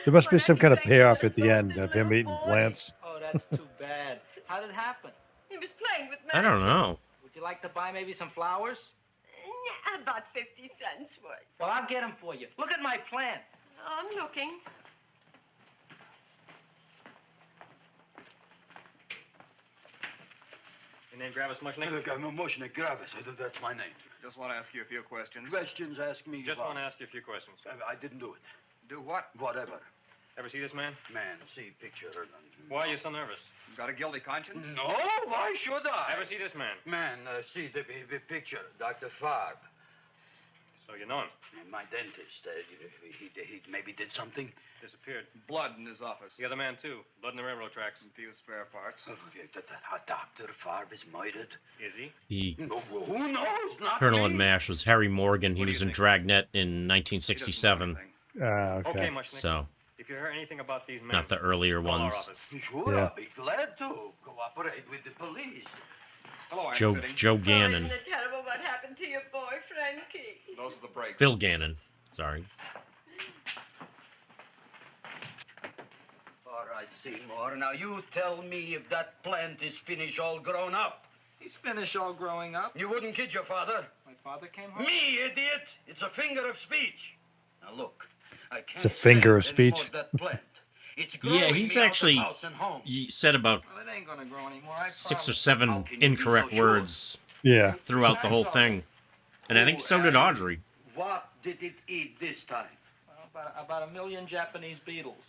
There must be some kind of payoff at the end of him eating plants. Oh, that's too bad. How did it happen? He was playing with I don't know. Would you like to buy maybe some flowers? About 50 cents worth. Well, I'll get them for you. Look at my plant. I'm looking. Your name Gravis Mushnick? Look, I'm a Mushnick, Gravis. That's my name. Just want to ask you a few questions. Questions, ask me. Just about- want to ask you a few questions. I didn't do it. Do what? Whatever. Ever see this man? Man, see picture. Why are you so nervous? Got a guilty conscience? No, why should I? Ever see this man? Man, see the picture. Dr. Farb. So you know him. My dentist. He maybe did something. Disappeared. Blood in his office. The other man, too. Blood in the railroad tracks. A few spare parts. Dr. Farb is murdered. Is he? No, who knows? Not Colonel me. in MASH was Harry Morgan. He was in Dragnet in 1967. Okay, Okay. Mushnick. So, If you heard anything about these men, not the earlier call our ones. office. Sure, Yeah. I'll be glad to cooperate with the police. Hello, Joe City. Joe Oh, Gannon. isn't it terrible what happened to your boy, Frankie? Those are the brakes. Bill Gannon. Sorry. All right, Seymour. Now you tell me if that plant is finished all grown up. He's finished all growing up. You wouldn't kid your father. My father came home. Me, idiot. It's a finger of speech. Now look, I can't It's a finger of stand anymore speech. that plant. It's Yeah, growing he's me out of actually house and home. he said about Well, it ain't gonna grow anymore. I 6 or promise. 7 How can you be incorrect so sure? words Yeah. throughout the whole thing. And I think so did Audrey. What did it eat this time? Well, about 1 million Japanese beetles.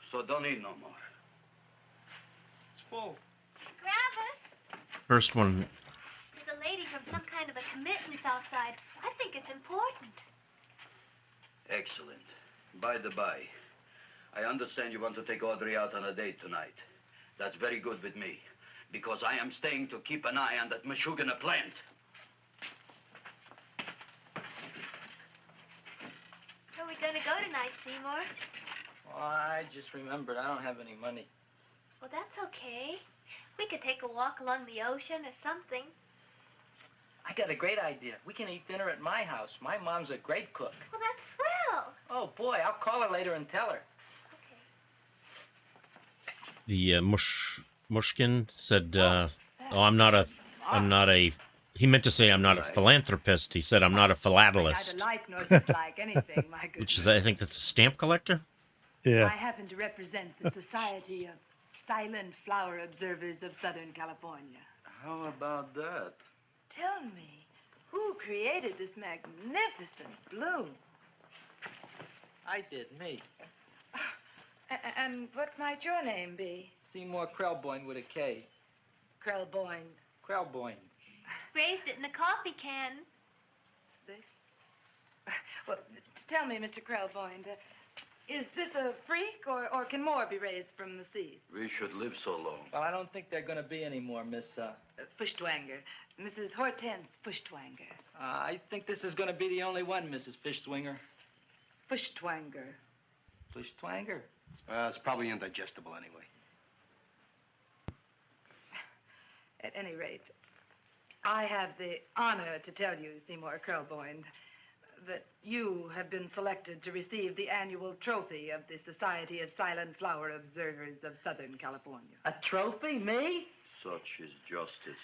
So don't eat no more. It's full. Gravis, First one, there's a lady from some kind of a commitment outside. I think it's important. Excellent. By the by, I understand you want to take Audrey out on a date tonight. That's very good with me, because I am staying to keep an eye on that Meshuggah plant. Where are we going to go tonight, Seymour? Well, I just remembered I don't have any money. Well, that's okay. We could take a walk along the ocean or something. I got a great idea. We can eat dinner at my house. My mom's a great cook. Well, that's swell. Oh, boy, I'll call her later and tell her. The Mushkin said, "Oh, I'm not a." He meant to say, "I'm not a philanthropist." He said, "I'm not a philatelist," Neither like nor dislike anything, my good. which is, I think, that's a stamp collector. Yeah. I happen to represent the Society of Silent Flower Observers of Southern California. How about that? Tell me, who created this magnificent bloom? I did, me. And what might your name be? Seymour Krelborn with a K. Krelborn. Krelborn. Raised it in a coffee can. This? Well, tell me, Mr. Krelborn, is this a freak, or can more be raised from the seeds? We should live so long. Well, I don't think they're going to be any more, Miss, Fuschtwanger. Mrs. Hortense Fuschtwanger. I think this is going to be the only one, Mrs. Fishswinger. Fuschtwanger. Fuschtwanger? It's probably indigestible anyway. At any rate, I have the honor to tell you, Seymour Krelborn, that you have been selected to receive the annual trophy of the Society of Silent Flower Observers of Southern California. A trophy? Me? Such is justice.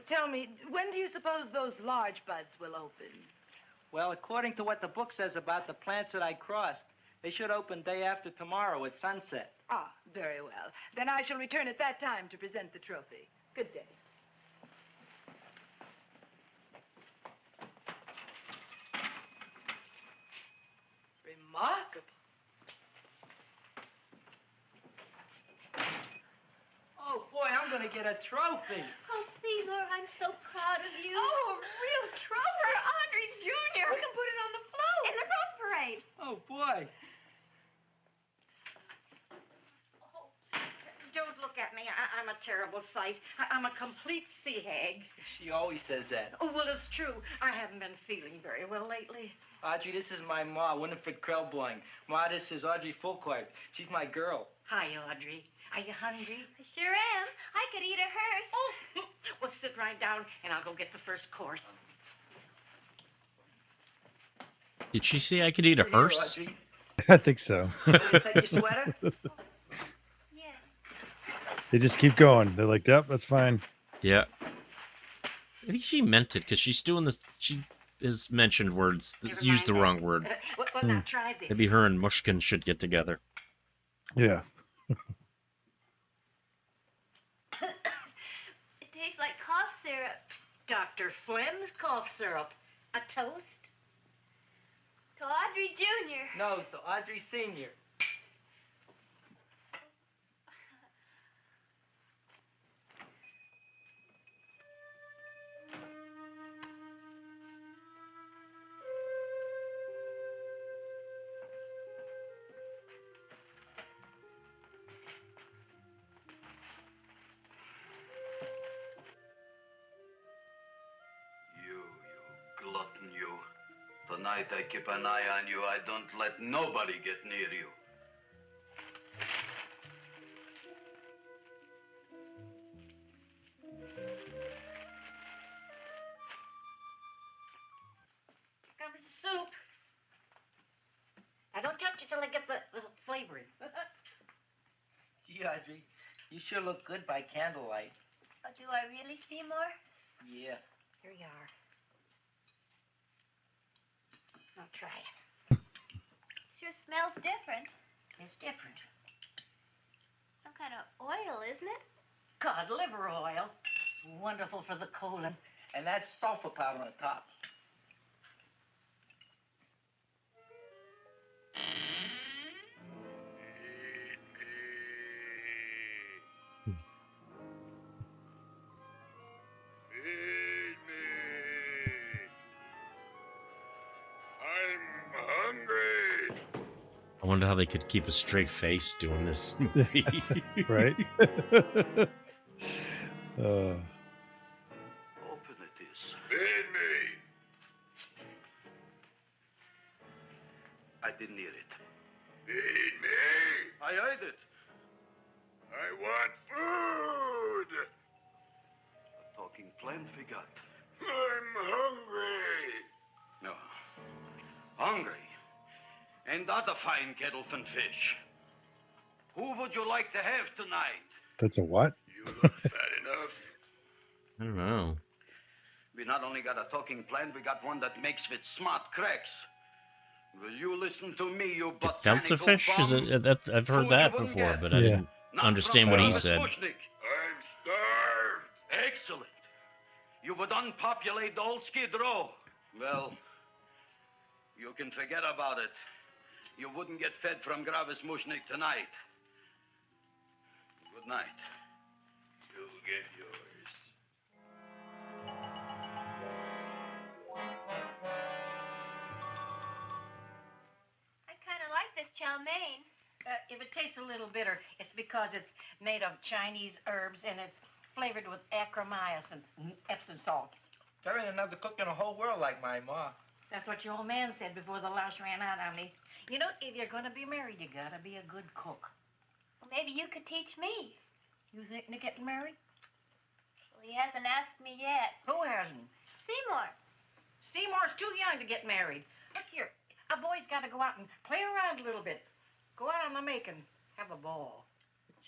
Tell me, when do you suppose those large buds will open? Well, according to what the book says about the plants that I crossed, they should open day after tomorrow at sunset. Ah, very well. Then I shall return at that time to present the trophy. Good day. Remarkable. Oh, boy, I'm going to get a trophy. Oh, Seymour, I'm so proud of you. Oh, a real trophy. Audrey Jr. We can put it on the float. In the Rose Parade. Oh, boy. Oh, don't look at me. I'm a terrible sight. I'm a complete sea hag. She always says that. Oh, well, it's true. I haven't been feeling very well lately. Audrey, this is my ma, Winifred Krelborn. Ma, this is Audrey Fulquard. She's my girl. Hi, Audrey. Are you hungry? I sure am. I could eat a hearse. Oh, well, sit right down, and I'll go get the first course. Did she say I could eat a hearse? Audrey. I think so. Take your sweater? Yeah. They just keep going. They're like, yep, that's fine. Yeah. I think she meant it because she's doing this. She has mentioned words. Used the wrong word. Well, now try this. Maybe her and Mushkin should get together. Yeah. It tastes like cough syrup. Dr. Flynn's cough syrup. A toast? To Audrey Jr. No, to Audrey Sr. You glutton, you. Tonight I keep an eye on you. I don't let nobody get near you. Come with the soup. Now, don't touch it till I get the flavoring. Gee, Audrey, you sure look good by candlelight. Oh, do I really, Seymour? Yeah. Here you are. Now, try it. Sure smells different. It's different. Some kind of oil, isn't it? Cod liver oil. It's wonderful for the colon. And that's sulfur powder on top. I'm I wonder how they could keep a straight face doing this movie. Right? Open it is. Feed me. I didn't hear it. Feed me. I heard it. I want food. A talking plant we got. I'm hungry. No. Hungry. And that a fine kettle of fish. Who would you like to have tonight? That's a what? You look fat enough. I don't know. We not only got a talking plant, we got one that makes with smart cracks. Will you listen to me, you Gefilte botanical fish? Is bum? it? I've heard Food that you wouldn't before, get. but I didn't Not understand from what he Gravis said. Mushnick. I'm starved. Excellent. You would unpopulate the old Skid Row. Well, you can forget about it. You wouldn't get fed from Gravis Mushnick tonight. Good night. You'll get yours. I kind of like this chow mein. If it tastes a little bitter, it's because it's made of Chinese herbs and it's flavored with acromycin and Epsom salts. There ain't another cook in the whole world like my ma. That's what your old man said before the louse ran out on me. You know, if you're going to be married, you got to be a good cook. Well, maybe you could teach me. You thinking of getting married? Well, he hasn't asked me yet. Who hasn't? Seymour. Seymour's too young to get married. Look here, a boy's got to go out and play around a little bit. Go out on the making. Have a ball.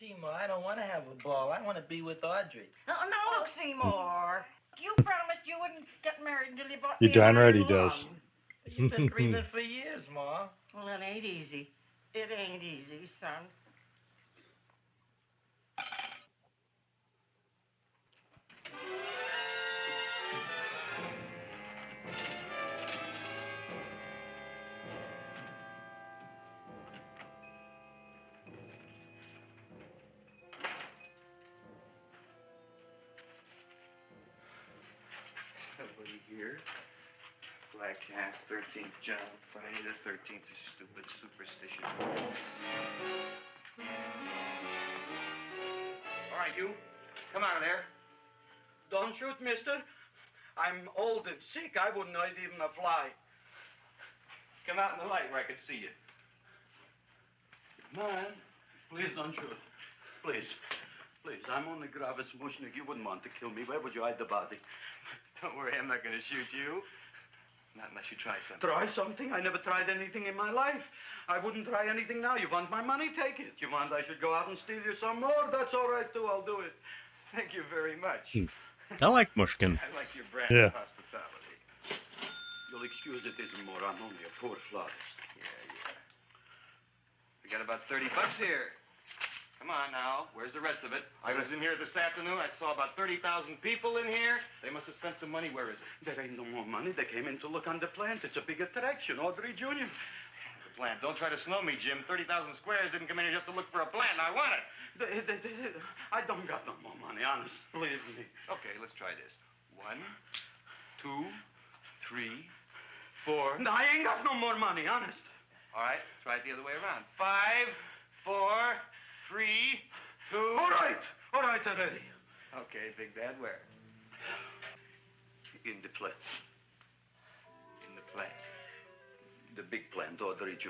Gee, Ma, I don't want to have a ball. I want to be with Audrey. No, look, Seymour. You promised you wouldn't get married until you bought You me a darn right iron he does. lung. You've been breathing for years, Ma. Well, it ain't easy. It ain't easy, son. Nobody here. Black Cat, 13th John, Friday the 13th is stupid superstition. All right, you. Come out of there. Don't shoot, mister. I'm old and sick. I wouldn't hurt even a fly. Come out in the light where I could see you. Man, please don't shoot. Please. Please, I'm only Gravis Mushnick. You wouldn't want to kill me. Where would you hide the body? Don't worry, I'm not going to shoot you. Not unless you try something. Try something? I never tried anything in my life. I wouldn't try anything now. You want my money? Take it. You want I should go out and steal you some more? That's all right, too. I'll do it. Thank you very much. I like Mushkin. I like your brand Yeah. of hospitality. You'll excuse it, isn't more. I'm only a poor flautist. Yeah. We got about $30 here. Come on now. Where's the rest of it? I was in here this afternoon. I saw about 30,000 people in here. They must have spent some money. Where is it? There ain't no more money. They came in to look on the plant. It's a big attraction. Audrey Jr. The plant. Don't try to snow me, Jim. 30,000 squares didn't come in here just to look for a plant. I want it. I don't got no more money, honest. Believe me. Okay, let's try this. 1, 2, 3, 4. No, I ain't got no more money, honest. All right, try it the other way around. 5, 4, 3, 2. All right already. Okay, Big Dad, where? In the plant. In the plant. The big plant, Audrey Jr.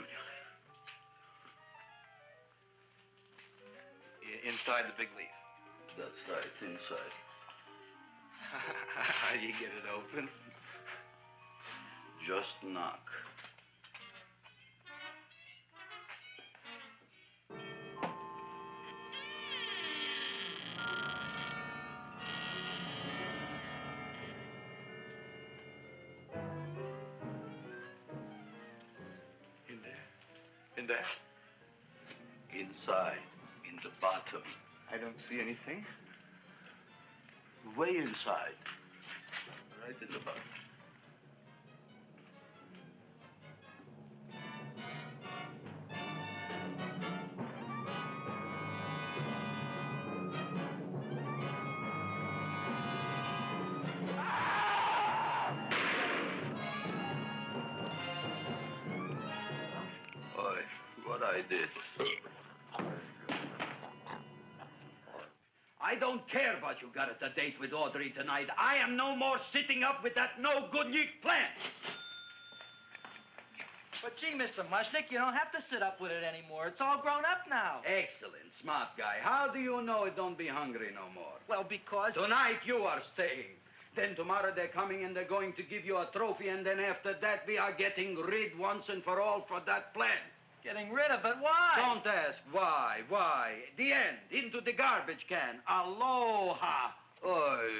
Inside the big leaf. That's right, inside. How do you get it open? Just knock. In there? Inside, in the bottom. I don't see anything. Way inside. Right in the bottom. Boy, what I did. I don't care what you got at the date with Audrey tonight. I am no more sitting up with that no-good plant. But gee, Mr. Mushnick, you don't have to sit up with it anymore. It's all grown up now. Excellent, smart guy. How do you know it don't be hungry no more? Well, because... Tonight you are staying. Then tomorrow they're coming and they're going to give you a trophy, and then after that we are getting rid once and for all for that plant. Getting rid of it? Why? Don't ask why. Why? The end. Into the garbage can. Aloha. Oy.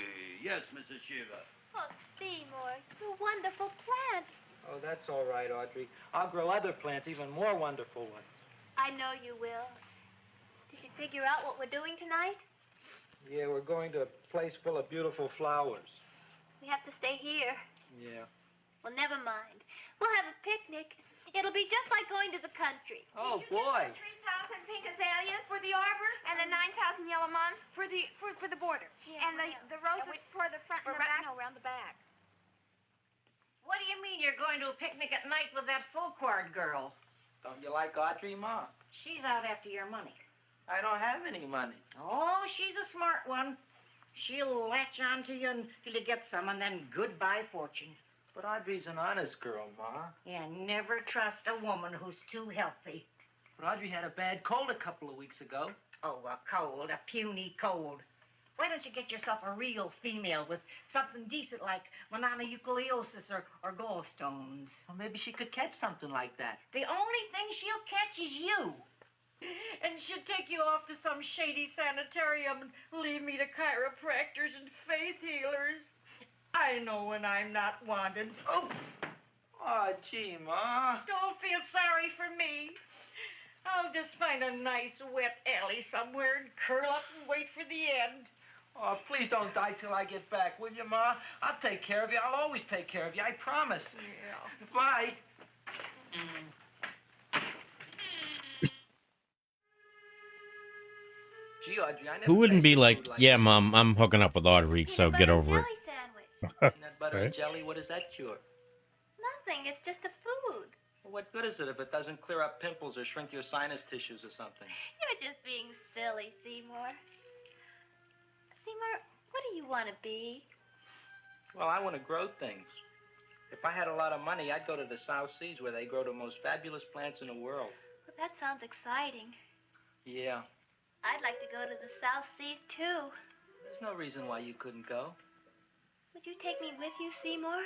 Yes, Mrs. Shiva. Oh, Seymour, you wonderful plant. Oh, that's all right, Audrey. I'll grow other plants, even more wonderful ones. I know you will. Did you figure out what we're doing tonight? Yeah, we're going to a place full of beautiful flowers. We have to stay here. Yeah. Well, never mind. We'll have a picnic. It'll be just like going to the country. Oh, boy. 3,000 pink azaleas for the arbor, and the 9,000 yellow mums for the border, Yeah, and the roses for the front and the back. No, around the back. What do you mean you're going to a picnic at night with that Fulquard girl? Don't you like Audrey, Ma? She's out after your money. I don't have any money. Oh, she's a smart one. She'll latch on to you until you get some, and then goodbye fortune. But Audrey's an honest girl, Ma. Yeah, never trust a woman who's too healthy. But Audrey had a bad cold a couple of weeks ago. Oh, a cold, a puny cold. Why don't you get yourself a real female with something decent like mononucleosis or gallstones? Well, maybe she could catch something like that. The only thing she'll catch is you. And she'll take you off to some shady sanitarium and leave me to chiropractors and faith healers. I know when I'm not wanted. Oh, Oh, gee, Ma. don't feel sorry for me. I'll just find a nice wet alley somewhere and curl up and wait for the end. Oh, please don't die till I get back, will you, Ma? I'll take care of you. I'll always take care of you. I promise. Yeah. Bye. Gee, Audrey, I never Who wouldn't be tasted like, food yeah, this. Mom, I'm hooking up with Audrey, so Peanut get butter over it. jelly sandwich. Peanut butter Right. and jelly, what does that cure? Nothing. It's just a food. Well, what good is it if it doesn't clear up pimples or shrink your sinus tissues or something? You're just being silly, Seymour. Seymour, what do you want to be? Well, I want to grow things. If I had a lot of money, I'd go to the South Seas where they grow the most fabulous plants in the world. Well, that sounds exciting. Yeah. I'd like to go to the South Seas, too. There's no reason why you couldn't go. Would you take me with you, Seymour?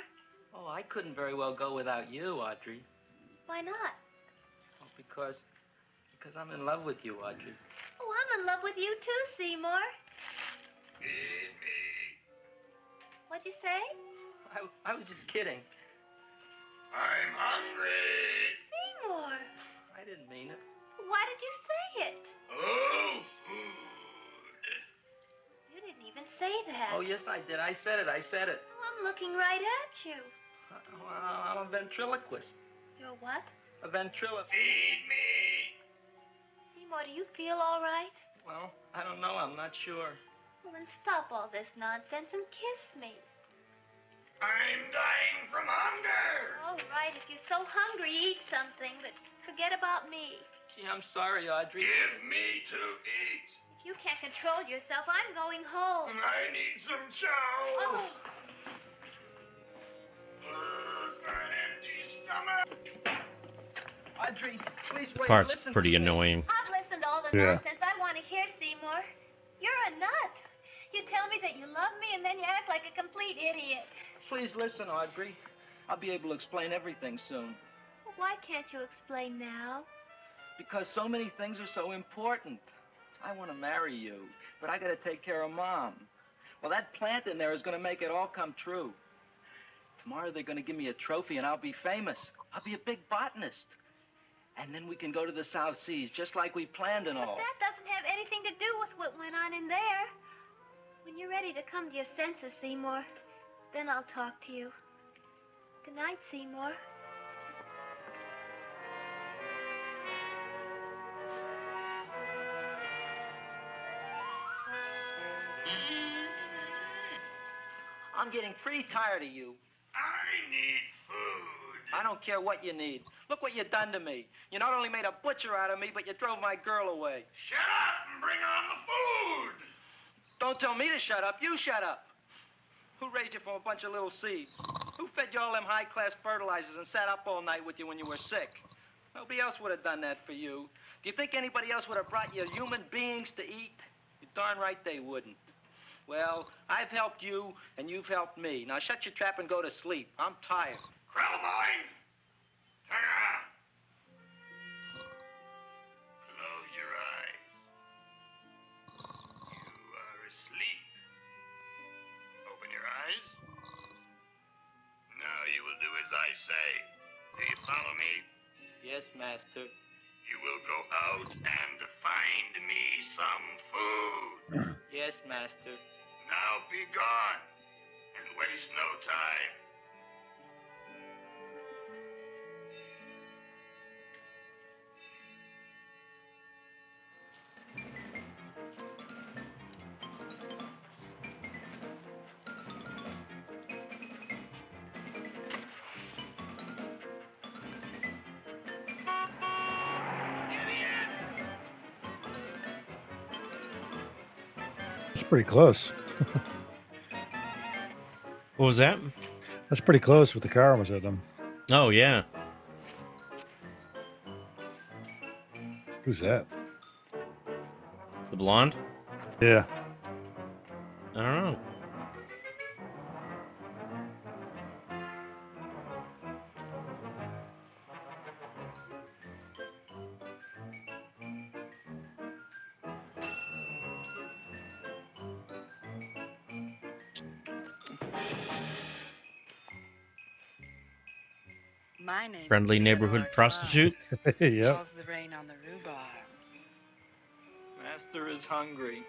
Oh, I couldn't very well go without you, Audrey. Why not? Oh, because I'm in love with you, Audrey. Oh, I'm in love with you, too, Seymour. Feed me. What'd you say? I was just kidding. I'm hungry. Seymour, I didn't mean it. why did you say it? Oh, food. You didn't even say that. Oh, yes, I did. I said it. Oh, I'm looking right at you. I'm a ventriloquist. You're what? A ventriloquist. Feed me. Seymour, do you feel all right? Well, I don't know. I'm not sure. Well, then stop all this nonsense and kiss me. I'm dying from hunger. All right, if you're so hungry, eat something, but forget about me. Gee, I'm sorry, Audrey. Give me to eat. If you can't control yourself, I'm going home. I need some chow. Oh, Got an empty stomach. Audrey, please wait. Part's Listen pretty to me. annoying. I've listened to all the Yeah. nonsense I want to hear, Seymour. You're a nut. You tell me that you love me, and then you act like a complete idiot. Please listen, Audrey. I'll be able to explain everything soon. Well, why can't you explain now? Because so many things are so important. I want to marry you, but I got to take care of Mom. Well, that plant in there is going to make it all come true. Tomorrow they're going to give me a trophy, and I'll be famous. I'll be a big botanist. And then we can go to the South Seas, just like we planned and all. But that doesn't have anything to do with what went on in there. When you're ready to come to your senses, Seymour, then I'll talk to you. Good night, Seymour. I'm getting pretty tired of you. I need food. I don't care what you need. Look what you done to me. You not only made a butcher out of me, but you drove my girl away. Shut up and bring on the food! Don't tell me to shut up. You shut up. Who raised you from a bunch of little seeds? Who fed you all them high-class fertilizers and sat up all night with you when you were sick? Nobody else would have done that for you. Do you think anybody else would have brought you human beings to eat? You're darn right they wouldn't. Well, I've helped you, and you've helped me. Now shut your trap and go to sleep. I'm tired. Krelborn, turn around. Close your eyes. You are asleep. Open your eyes. Now you will do as I say. Do you follow me? Yes, master. You will go out and find me some food. Yes, master. Now be gone and waste no time. That's pretty close. What was that? That's pretty close with the car almost at him. Oh, yeah. Who's that? The blonde? Yeah. I don't know. My name Friendly is neighborhood prostitute? Yep. Calls the rain on the rhubarb. Master is hungry.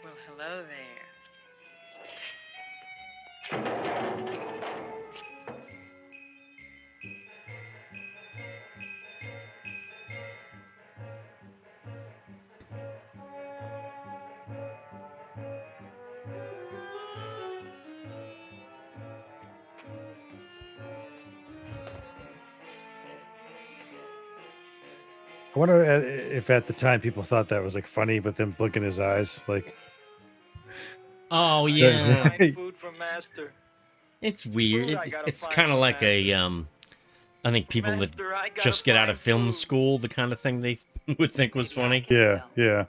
Well, hello there. I wonder if at the time people thought that was like funny, but then blinking his eyes, like. Oh, yeah. Find food from master. It's weird. Food I gotta It's find kind of from like a, I think people that Master, I gotta just get out of find film food. school, the kind of thing they would think was funny. Yeah, yeah.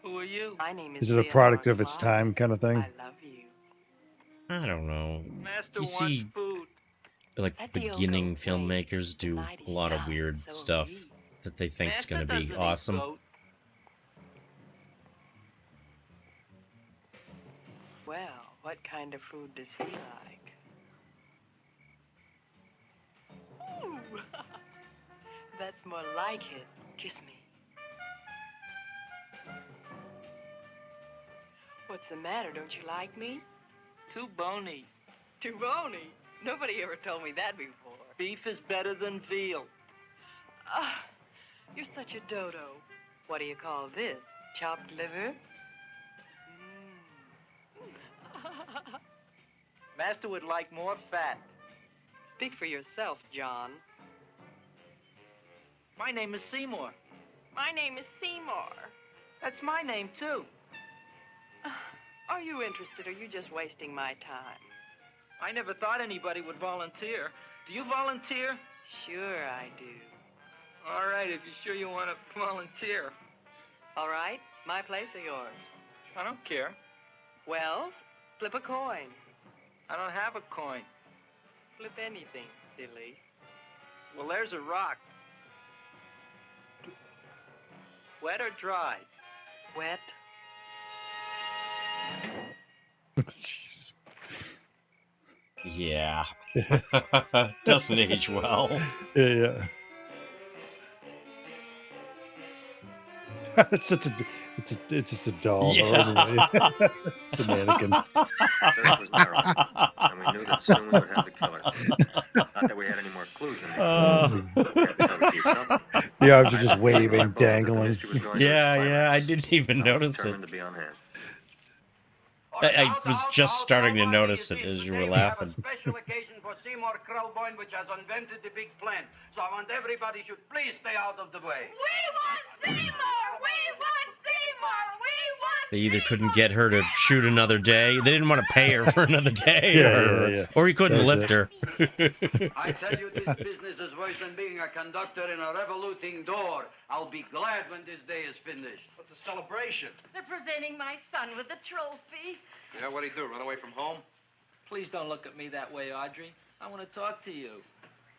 Who are you? My name Is it a product of its time kind of thing? I love you. I don't know. Master You wants see, food. like, At the beginning Oco Way, filmmakers do night is a lot of young, weird so stuff we. that they think's Master going to be doesn't eat awesome. goat. Well, what kind of food does he like? Ooh, that's more like it. Kiss me. What's the matter? Don't you like me? Too bony. Too bony. Nobody ever told me that before. Beef is better than veal. Ah, you're such a dodo. What do you call this? Chopped liver? Master would like more fat. Speak for yourself, John. My name is Seymour. My name is Seymour. That's my name, too. Are you interested, or are you just wasting my time? I never thought anybody would volunteer. Do you volunteer? Sure I do. All right, if you're sure you want to volunteer. All right, my place or yours? I don't care. Well, flip a coin. I don't have a coin. Flip anything, silly. Well, there's a rock. Wet or dry? Wet. Jeez. Yeah. Doesn't age well. Yeah, yeah. It's such a, it's just a doll. Yeah. It's a mannequin. Search was narrow, and we knew that soon we would have the killer. Not that we had any more clues in the we had to cover keep something. The arms are just I waving, thought both of the dangling. mystery was going to its Yeah, climax. yeah. I didn't even I was notice it. determined to be on hand. I was just starting to notice it as you were laughing. We have a special occasion for Seymour Krelborn, which has invented the big plan. So I want everybody should please stay out of the way. We want Seymour! We want Seymour! We want They either couldn't get her to shoot another day. They didn't want to pay her for another day, Yeah. or he couldn't That's lift it. her. I tell you, this business is worse than being a conductor in a revoluting door. I'll be glad when this day is finished. What's a celebration? They're presenting my son with a trophy. Yeah, what'd he do, run away from home? Please don't look at me that way, Audrey. I want to talk to you.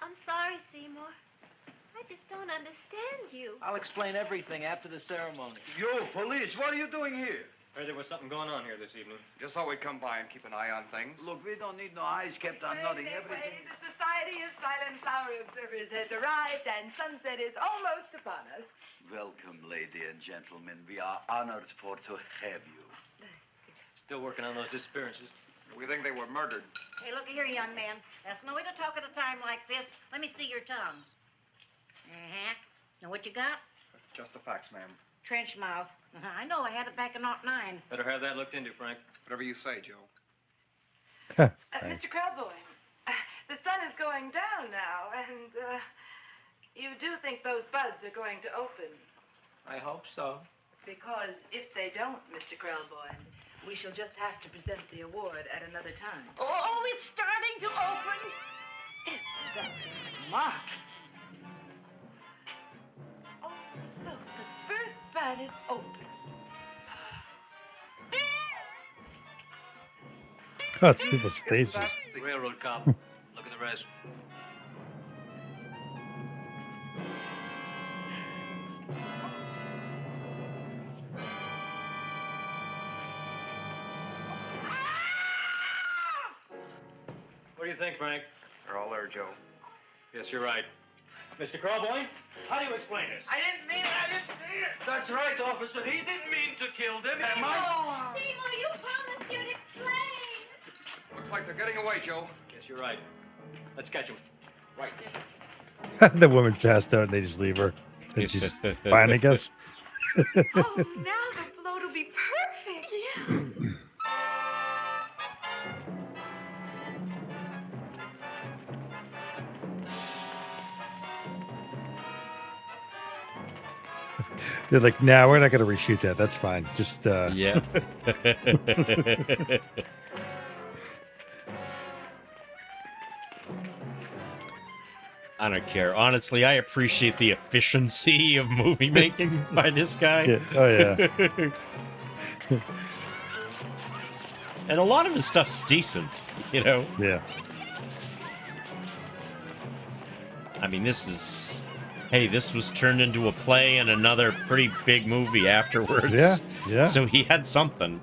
I'm sorry, Seymour. I just don't understand you. I'll explain everything after the ceremony. You, police, what are you doing here? Heard there was something going on here this evening. Just thought we'd come by and keep an eye on things. Look, we don't need no eyes kept on nothing. Everything. The Society of Silent Flower Observers has arrived, and sunset is almost upon us. Welcome, lady and gentlemen. We are honored for to have you. Still working on those disappearances. We think they were murdered. Hey, look here, young man. That's no way to talk at a time like this. Let me see your tongue. Uh-huh. Now, what you got? Just the facts, ma'am. Trench mouth. I know. I had it back in '09. Better have that looked into, Frank. Whatever you say, Joe. Mr. Krelborn, the sun is going down now, and you do think those buds are going to open. I hope so. Because if they don't, Mr. Krelborn, we shall just have to present the award at another time. Oh, it's starting to open. Isn't that marvelous? Oh, look, the first bud is open. Oh, it's people's faces. Railroad cop. Look at the rest. What do you think, Frank? They're all there, Joe. Yes, you're right. Mr. Krelborn, how do you explain this? I didn't mean it. That's right, officer. He didn't mean to kill them. Am I? Seymour, you promised you'd explain. Looks like they're getting away, Joe. Yes, you're right. Let's catch him. Right. The woman passed out and they just leave her. And she's fine, I guess. Oh, now the float will be perfect. Yeah. They're like, nah, we're not going to reshoot that. That's fine. Just, Yeah. I don't care. Honestly, I appreciate the efficiency of movie making by this guy. Yeah. Oh, yeah. And a lot of his stuff's decent, you know? Yeah. I mean, this is... Hey, this was turned into a play and another pretty big movie afterwards. Yeah, yeah. So he had something.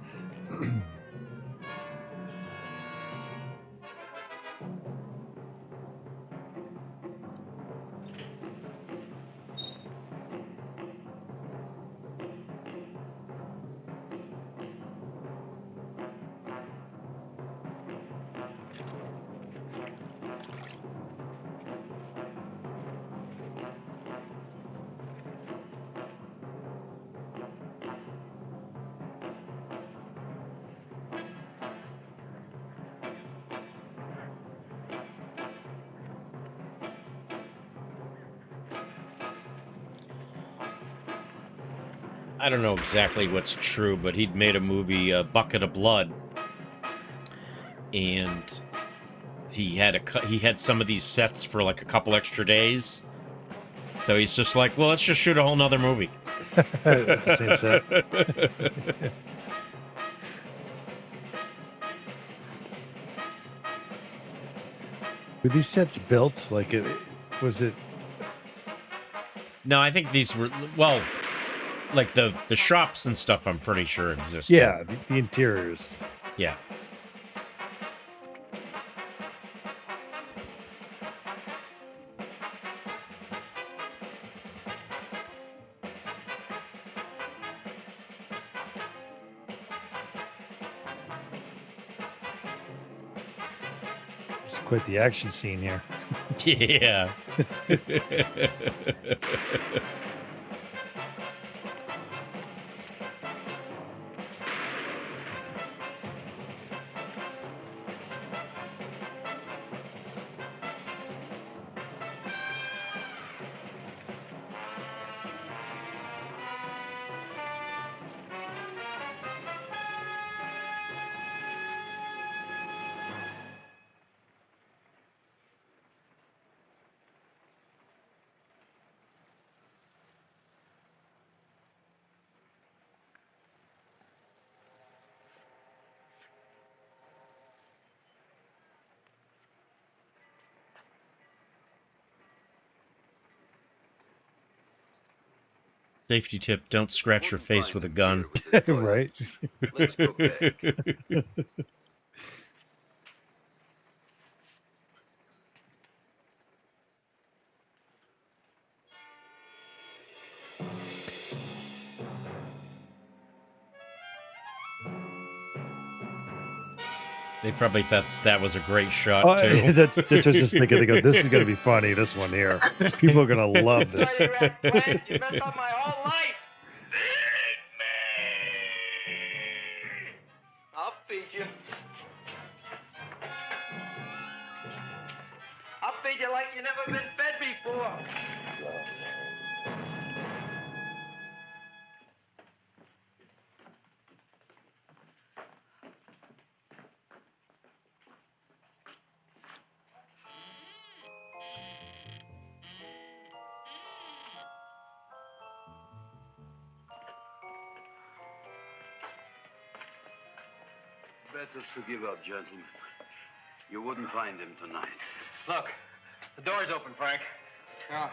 I don't know exactly what's true, but he'd made a movie, Bucket of Blood, and he had some of these sets for like a couple extra days. So he's just like, well, let's just shoot a whole nother movie. The same set. Were these sets built? Like, was it? No, I think these were, well, like the shops and stuff, I'm pretty sure existed. Yeah, the interiors. Yeah. It's quite the action scene here. Yeah. Safety tip, don't scratch your face with a gun. Right. Let's go back. They probably thought that was a great shot, Oh, too. that's what I was just thinking. They go, this is going to be funny, this one here. People are going to love this. You messed up my whole life. I'll feed you. I'll feed you like you never been fed before. Better to give up, gentlemen. You wouldn't find him tonight. Look, the door's open, Frank. Oh.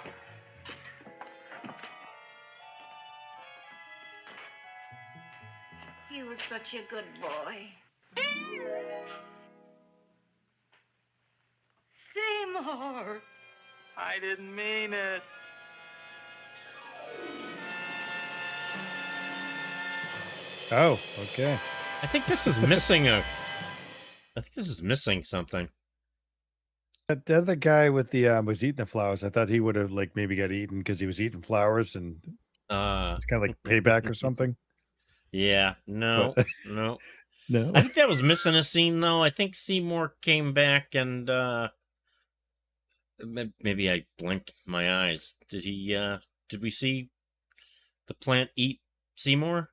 He was such a good boy. Seymour! I didn't mean it. Oh, okay. I think this is missing something. That other guy with the was eating the flowers. I thought he would have like maybe got eaten because he was eating flowers, and it's kind of like payback or something. Yeah, no, But- no. No. I think that was missing a scene, though. I think Seymour came back and maybe I blinked my eyes. Did we see the plant eat Seymour?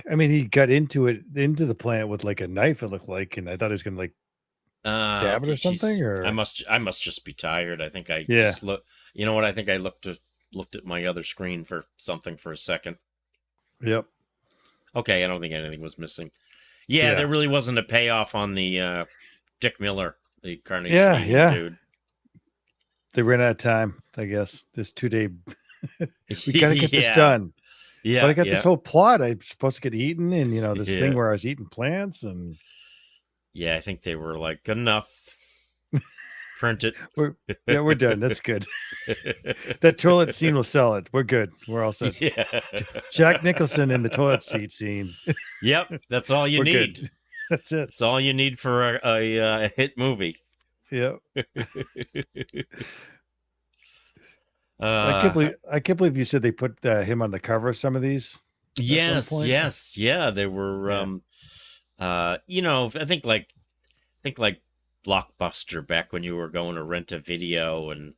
I mean, he got into the plant with like a knife. It looked like, and I thought he was gonna like stab it or something. Or I must just be tired. I think I Yeah. just look. You know what? I think I looked at my other screen for something for a second. Yep. Okay, I don't think anything was missing. Yeah, there really wasn't a payoff on the Dick Miller, the carnation Yeah. dude. They ran out of time, I guess. This 2-day. We gotta get this done. Yeah, But I got yeah. this whole plot. I'm supposed to get eaten, and this Yeah. thing where I was eating plants, and Yeah, I think they were like, good enough. Print it. we're done. That's good. That toilet scene will sell it. We're good. We're all set. Yeah. Jack Nicholson in the toilet seat scene. Yep, that's all you We're need. good. That's it. That's all you need for a hit movie. Yep. I can't believe you said they put him on the cover of some of these. Yes, point? yes, yeah. They were, I think like Blockbuster back when you were going to rent a video and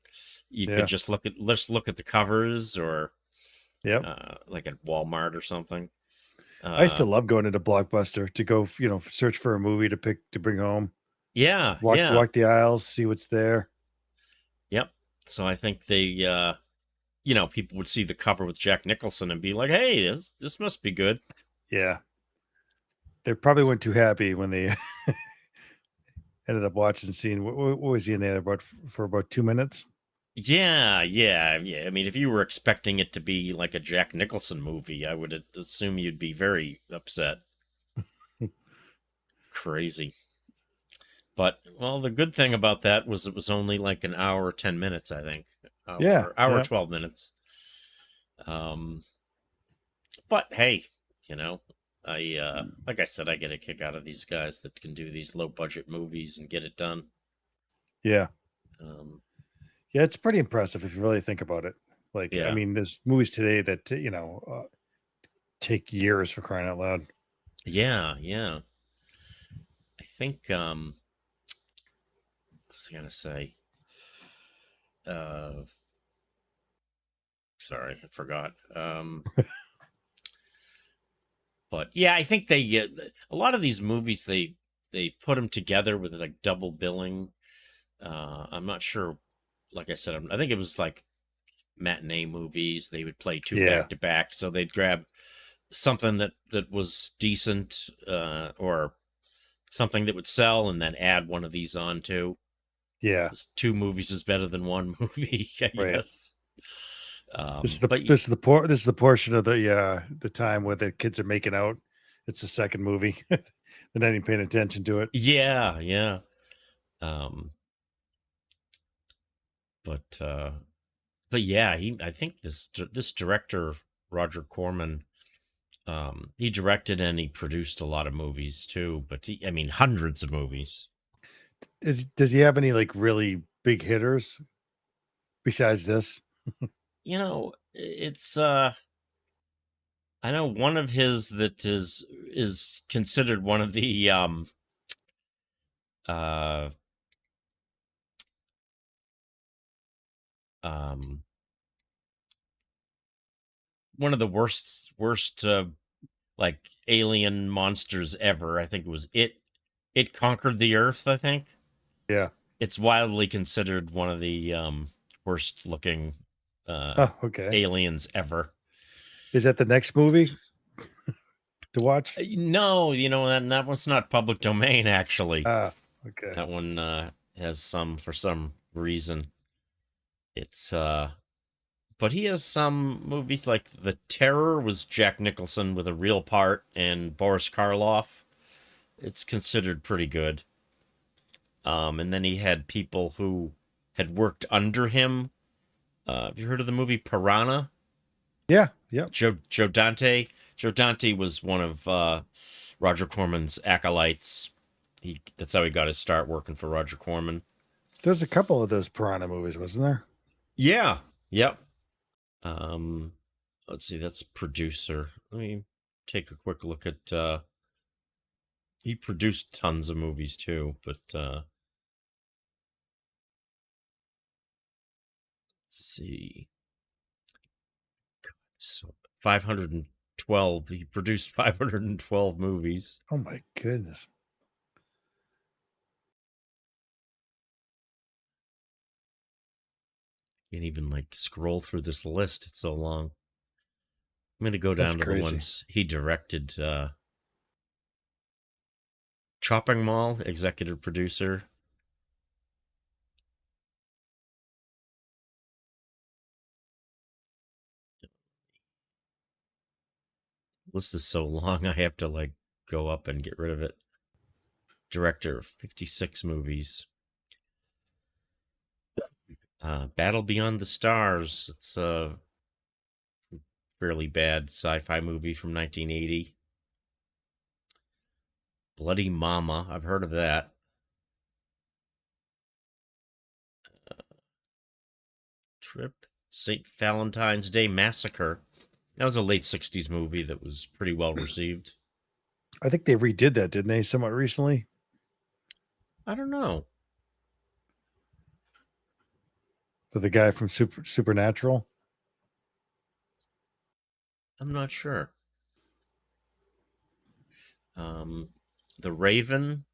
you could just look at the covers, or like at Walmart or something. I still love going into Blockbuster to go, search for a movie to bring home. Yeah, Walk the aisles, see what's there. Yep. So I think they, people would see the cover with Jack Nicholson and be like, "Hey, this must be good." Yeah. They probably weren't too happy when they ended up watching the scene. What was he in there for about 2 minutes? Yeah. I mean, if you were expecting it to be like a Jack Nicholson movie, I would assume you'd be very upset. Crazy. But, well, the good thing about that was it was only like an hour, 10 minutes, I think. Hour, 12 minutes. But, hey, like I said, I get a kick out of these guys that can do these low-budget movies and get it done. Yeah. Yeah, it's pretty impressive if you really think about it. Like, I mean, there's movies today that take years, for crying out loud. Yeah. I think what was I gonna say? Sorry, I forgot. But yeah, I think they a lot of these movies they put them together with like double billing. I'm not sure. Like I said, I think it was like matinee movies. They would play two back to back, so they'd grab something that was decent or something that would sell, and then add one of these on too. Yeah, two movies is better than one movie, I guess. This is the portion of the time where the kids are making out. It's the second movie. They're not even paying attention to it. Yeah. But yeah, I think this director Roger Corman, he directed and he produced a lot of movies too. But I mean, hundreds of movies. Does he have any like really big hitters besides this? It's I know one of his that is considered one of the one of the worst like alien monsters ever. I think it was it conquered the earth, I think. Yeah. It's widely considered one of the worst looking aliens ever. Is that the next movie to watch? No, that one's not public domain, actually. Okay. That one has for some reason. It's but he has some movies like The Terror was Jack Nicholson with a real part and Boris Karloff. It's considered pretty good. And then he had people who had worked under him. Have you heard of the movie Piranha? Yeah. Joe Dante. Joe Dante was one of Roger Corman's acolytes. That's how he got his start working for Roger Corman. There's a couple of those Piranha movies, wasn't there? Yeah. Yep. Let's see. That's producer. Let me take a quick look at. He produced tons of movies too, but let's see. So 512. He produced 512 movies. Oh my goodness. Can't even like scroll through this list. It's so long. I'm gonna go down to the ones he directed. Chopping Mall, executive producer. List is so long, I have to like go up and get rid of it. Director, 56 movies. Battle Beyond the Stars. It's a fairly bad sci-fi movie from 1980. Bloody Mama. I've heard of that. Trip. St. Valentine's Day Massacre. That was a late 60s movie that was pretty well received. I think they redid that, didn't they, somewhat recently? I don't know. For the guy from Supernatural? I'm not sure. The Raven.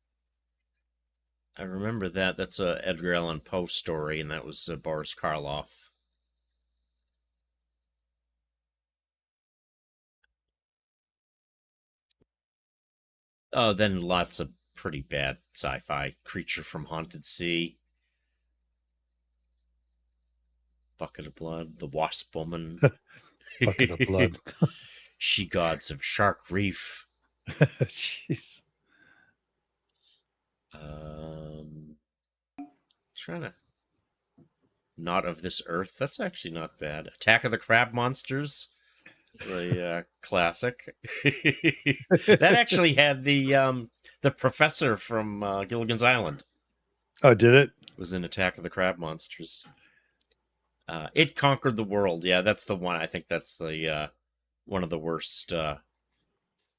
I remember that. That's a Edgar Allan Poe story, and that was Boris Karloff. Oh, then lots of pretty bad sci-fi. Creature from Haunted Sea. Bucket of Blood. The Wasp Woman. Bucket of Blood. She Gods of Shark Reef. Jeez. Trying to. Not of This Earth. That's actually not bad. Attack of the Crab Monsters. The classic. That actually had the professor from Gilligan's Island. Oh, did it? was in Attack of the Crab Monsters. It Conquered the World. Yeah, that's the one. I think that's the one of the worst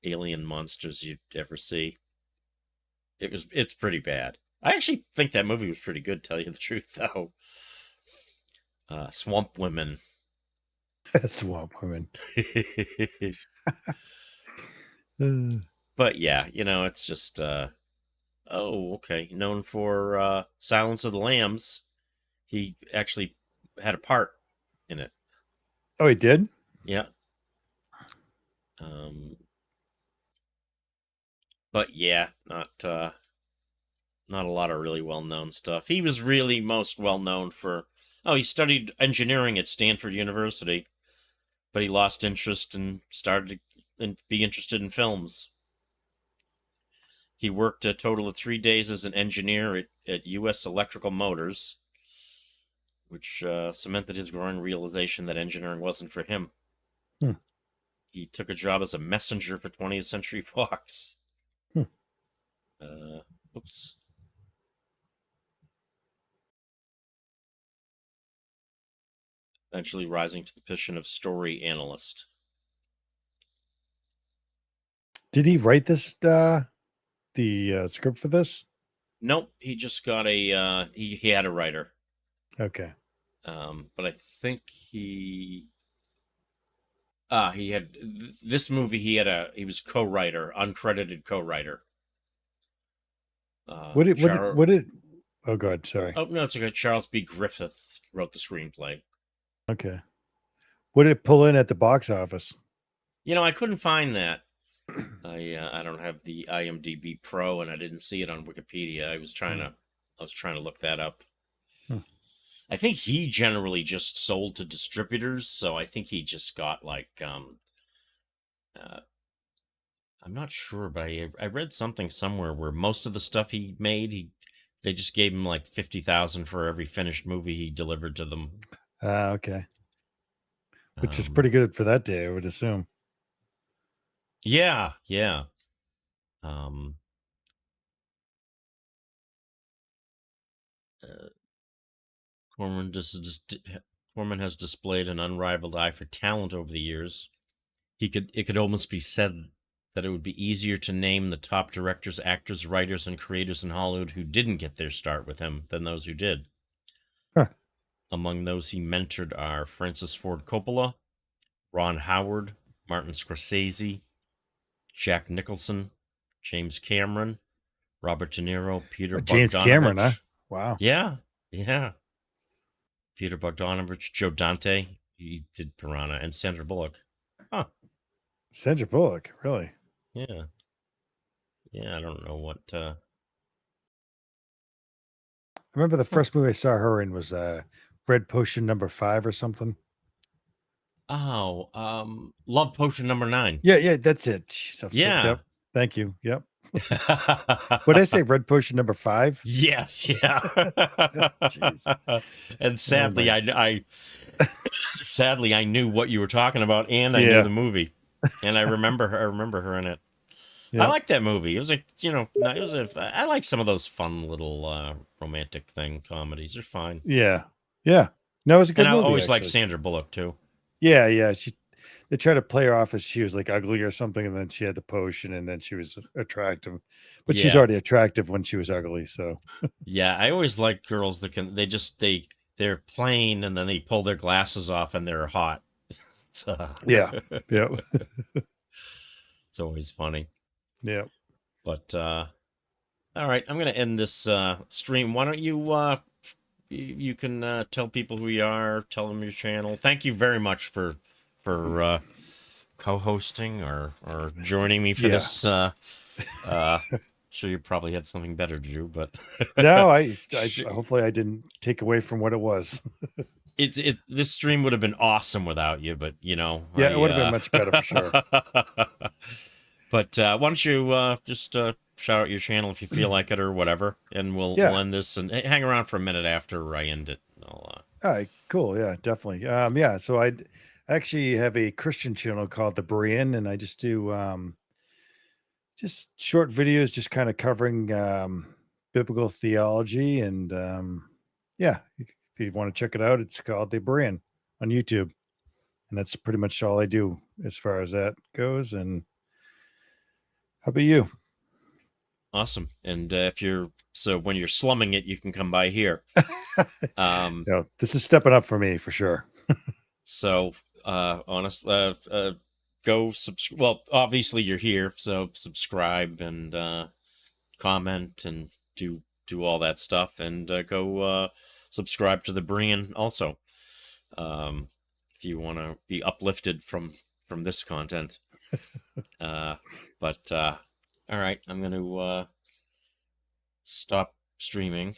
alien monsters you'd ever see. It's pretty bad. I actually think that movie was pretty good, tell you the truth, though. Swamp Women. Swamp Women. But yeah, it's just okay. Known for Silence of the Lambs. He actually had a part in it. Oh, he did? Yeah. But yeah, not a lot of really well-known stuff. He was really most well-known for... he studied engineering at Stanford University, but he lost interest and started to be interested in films. He worked a total of 3 days as an engineer at U.S. Electrical Motors, which cemented his growing realization that engineering wasn't for him. He took a job as a messenger for 20th Century Fox. Oops. Eventually rising to the position of story analyst. Did he write this, the script for this? Nope, he just got a, he had a writer. Okay. But I think he had, this movie he was co-writer, uncredited co-writer. What did, oh God, sorry. Oh, no, it's okay. Charles B. Griffith wrote the screenplay. Okay. What did it pull in at the box office? I couldn't find that. I don't have the IMDb Pro, and I didn't see it on Wikipedia. I was trying to look that up. I think he generally just sold to distributors, so I think he just got like I'm not sure, but I read something somewhere where most of the stuff he made, they just gave him like $50,000 for every finished movie he delivered to them. Okay. Which is pretty good for that day, I would assume. Yeah. Corman has displayed an unrivaled eye for talent over the years. It could almost be said that it would be easier to name the top directors, actors, writers, and creators in Hollywood who didn't get their start with him than those who did. Huh. Among those he mentored are Francis Ford Coppola, Ron Howard, Martin Scorsese, Jack Nicholson, James Cameron, Robert De Niro, Peter Bogdanovich. James Cameron, huh? Wow. Yeah. Peter Bogdanovich, Joe Dante, he did Piranha, and Sandra Bullock. Huh. Sandra Bullock, really? Yeah, I don't know what... I remember the first movie I saw her in was Red Potion No. 5 or something. Oh, Love Potion No. 9. Yeah, that's it. Jeez, yeah. Yep. Thank you. Yep. What did I say? Red Potion No. 5? Yes, yeah. And sadly, I knew what you were talking about, and I knew the movie, and I remember her in it. Yeah. I like that movie. It was like, I like some of those fun little romantic comedies. They're fine. Yeah. No, it was a good movie. I always liked Sandra Bullock too. Yeah. They tried to play her off as she was like ugly or something, and then she had the potion, and then she was attractive. But she's already attractive when she was ugly. So yeah, I always like girls that they're plain, and then they pull their glasses off and they're hot. Yeah. It's always funny. Yeah. But all right, I'm gonna end this stream. Why don't you can tell people who you are, tell them your channel. Thank you very much for co-hosting or joining me for this. Sure, you probably had something better to do, but no, I hopefully I didn't take away from what it was. This stream would have been awesome without you, but it would have been much better for sure. But why don't you just shout out your channel if you feel like it or whatever, and we'll end this and hang around for a minute after I end it. All right, cool. Yeah, definitely. So I actually have a Christian channel called The Berean, and I just do just short videos, just kind of covering biblical theology and Yeah, if you want to check it out, it's called The Brand on YouTube. And that's pretty much all I do as far as that goes. And how about you? Awesome. And when you're slumming it, you can come by here. No, this is stepping up for me for sure. So, honestly, go subscribe. Well, obviously you're here, so subscribe and comment and do all that stuff, and go subscribe to the Brian also. If you want to be uplifted from this content. But all right, I'm going to stop streaming.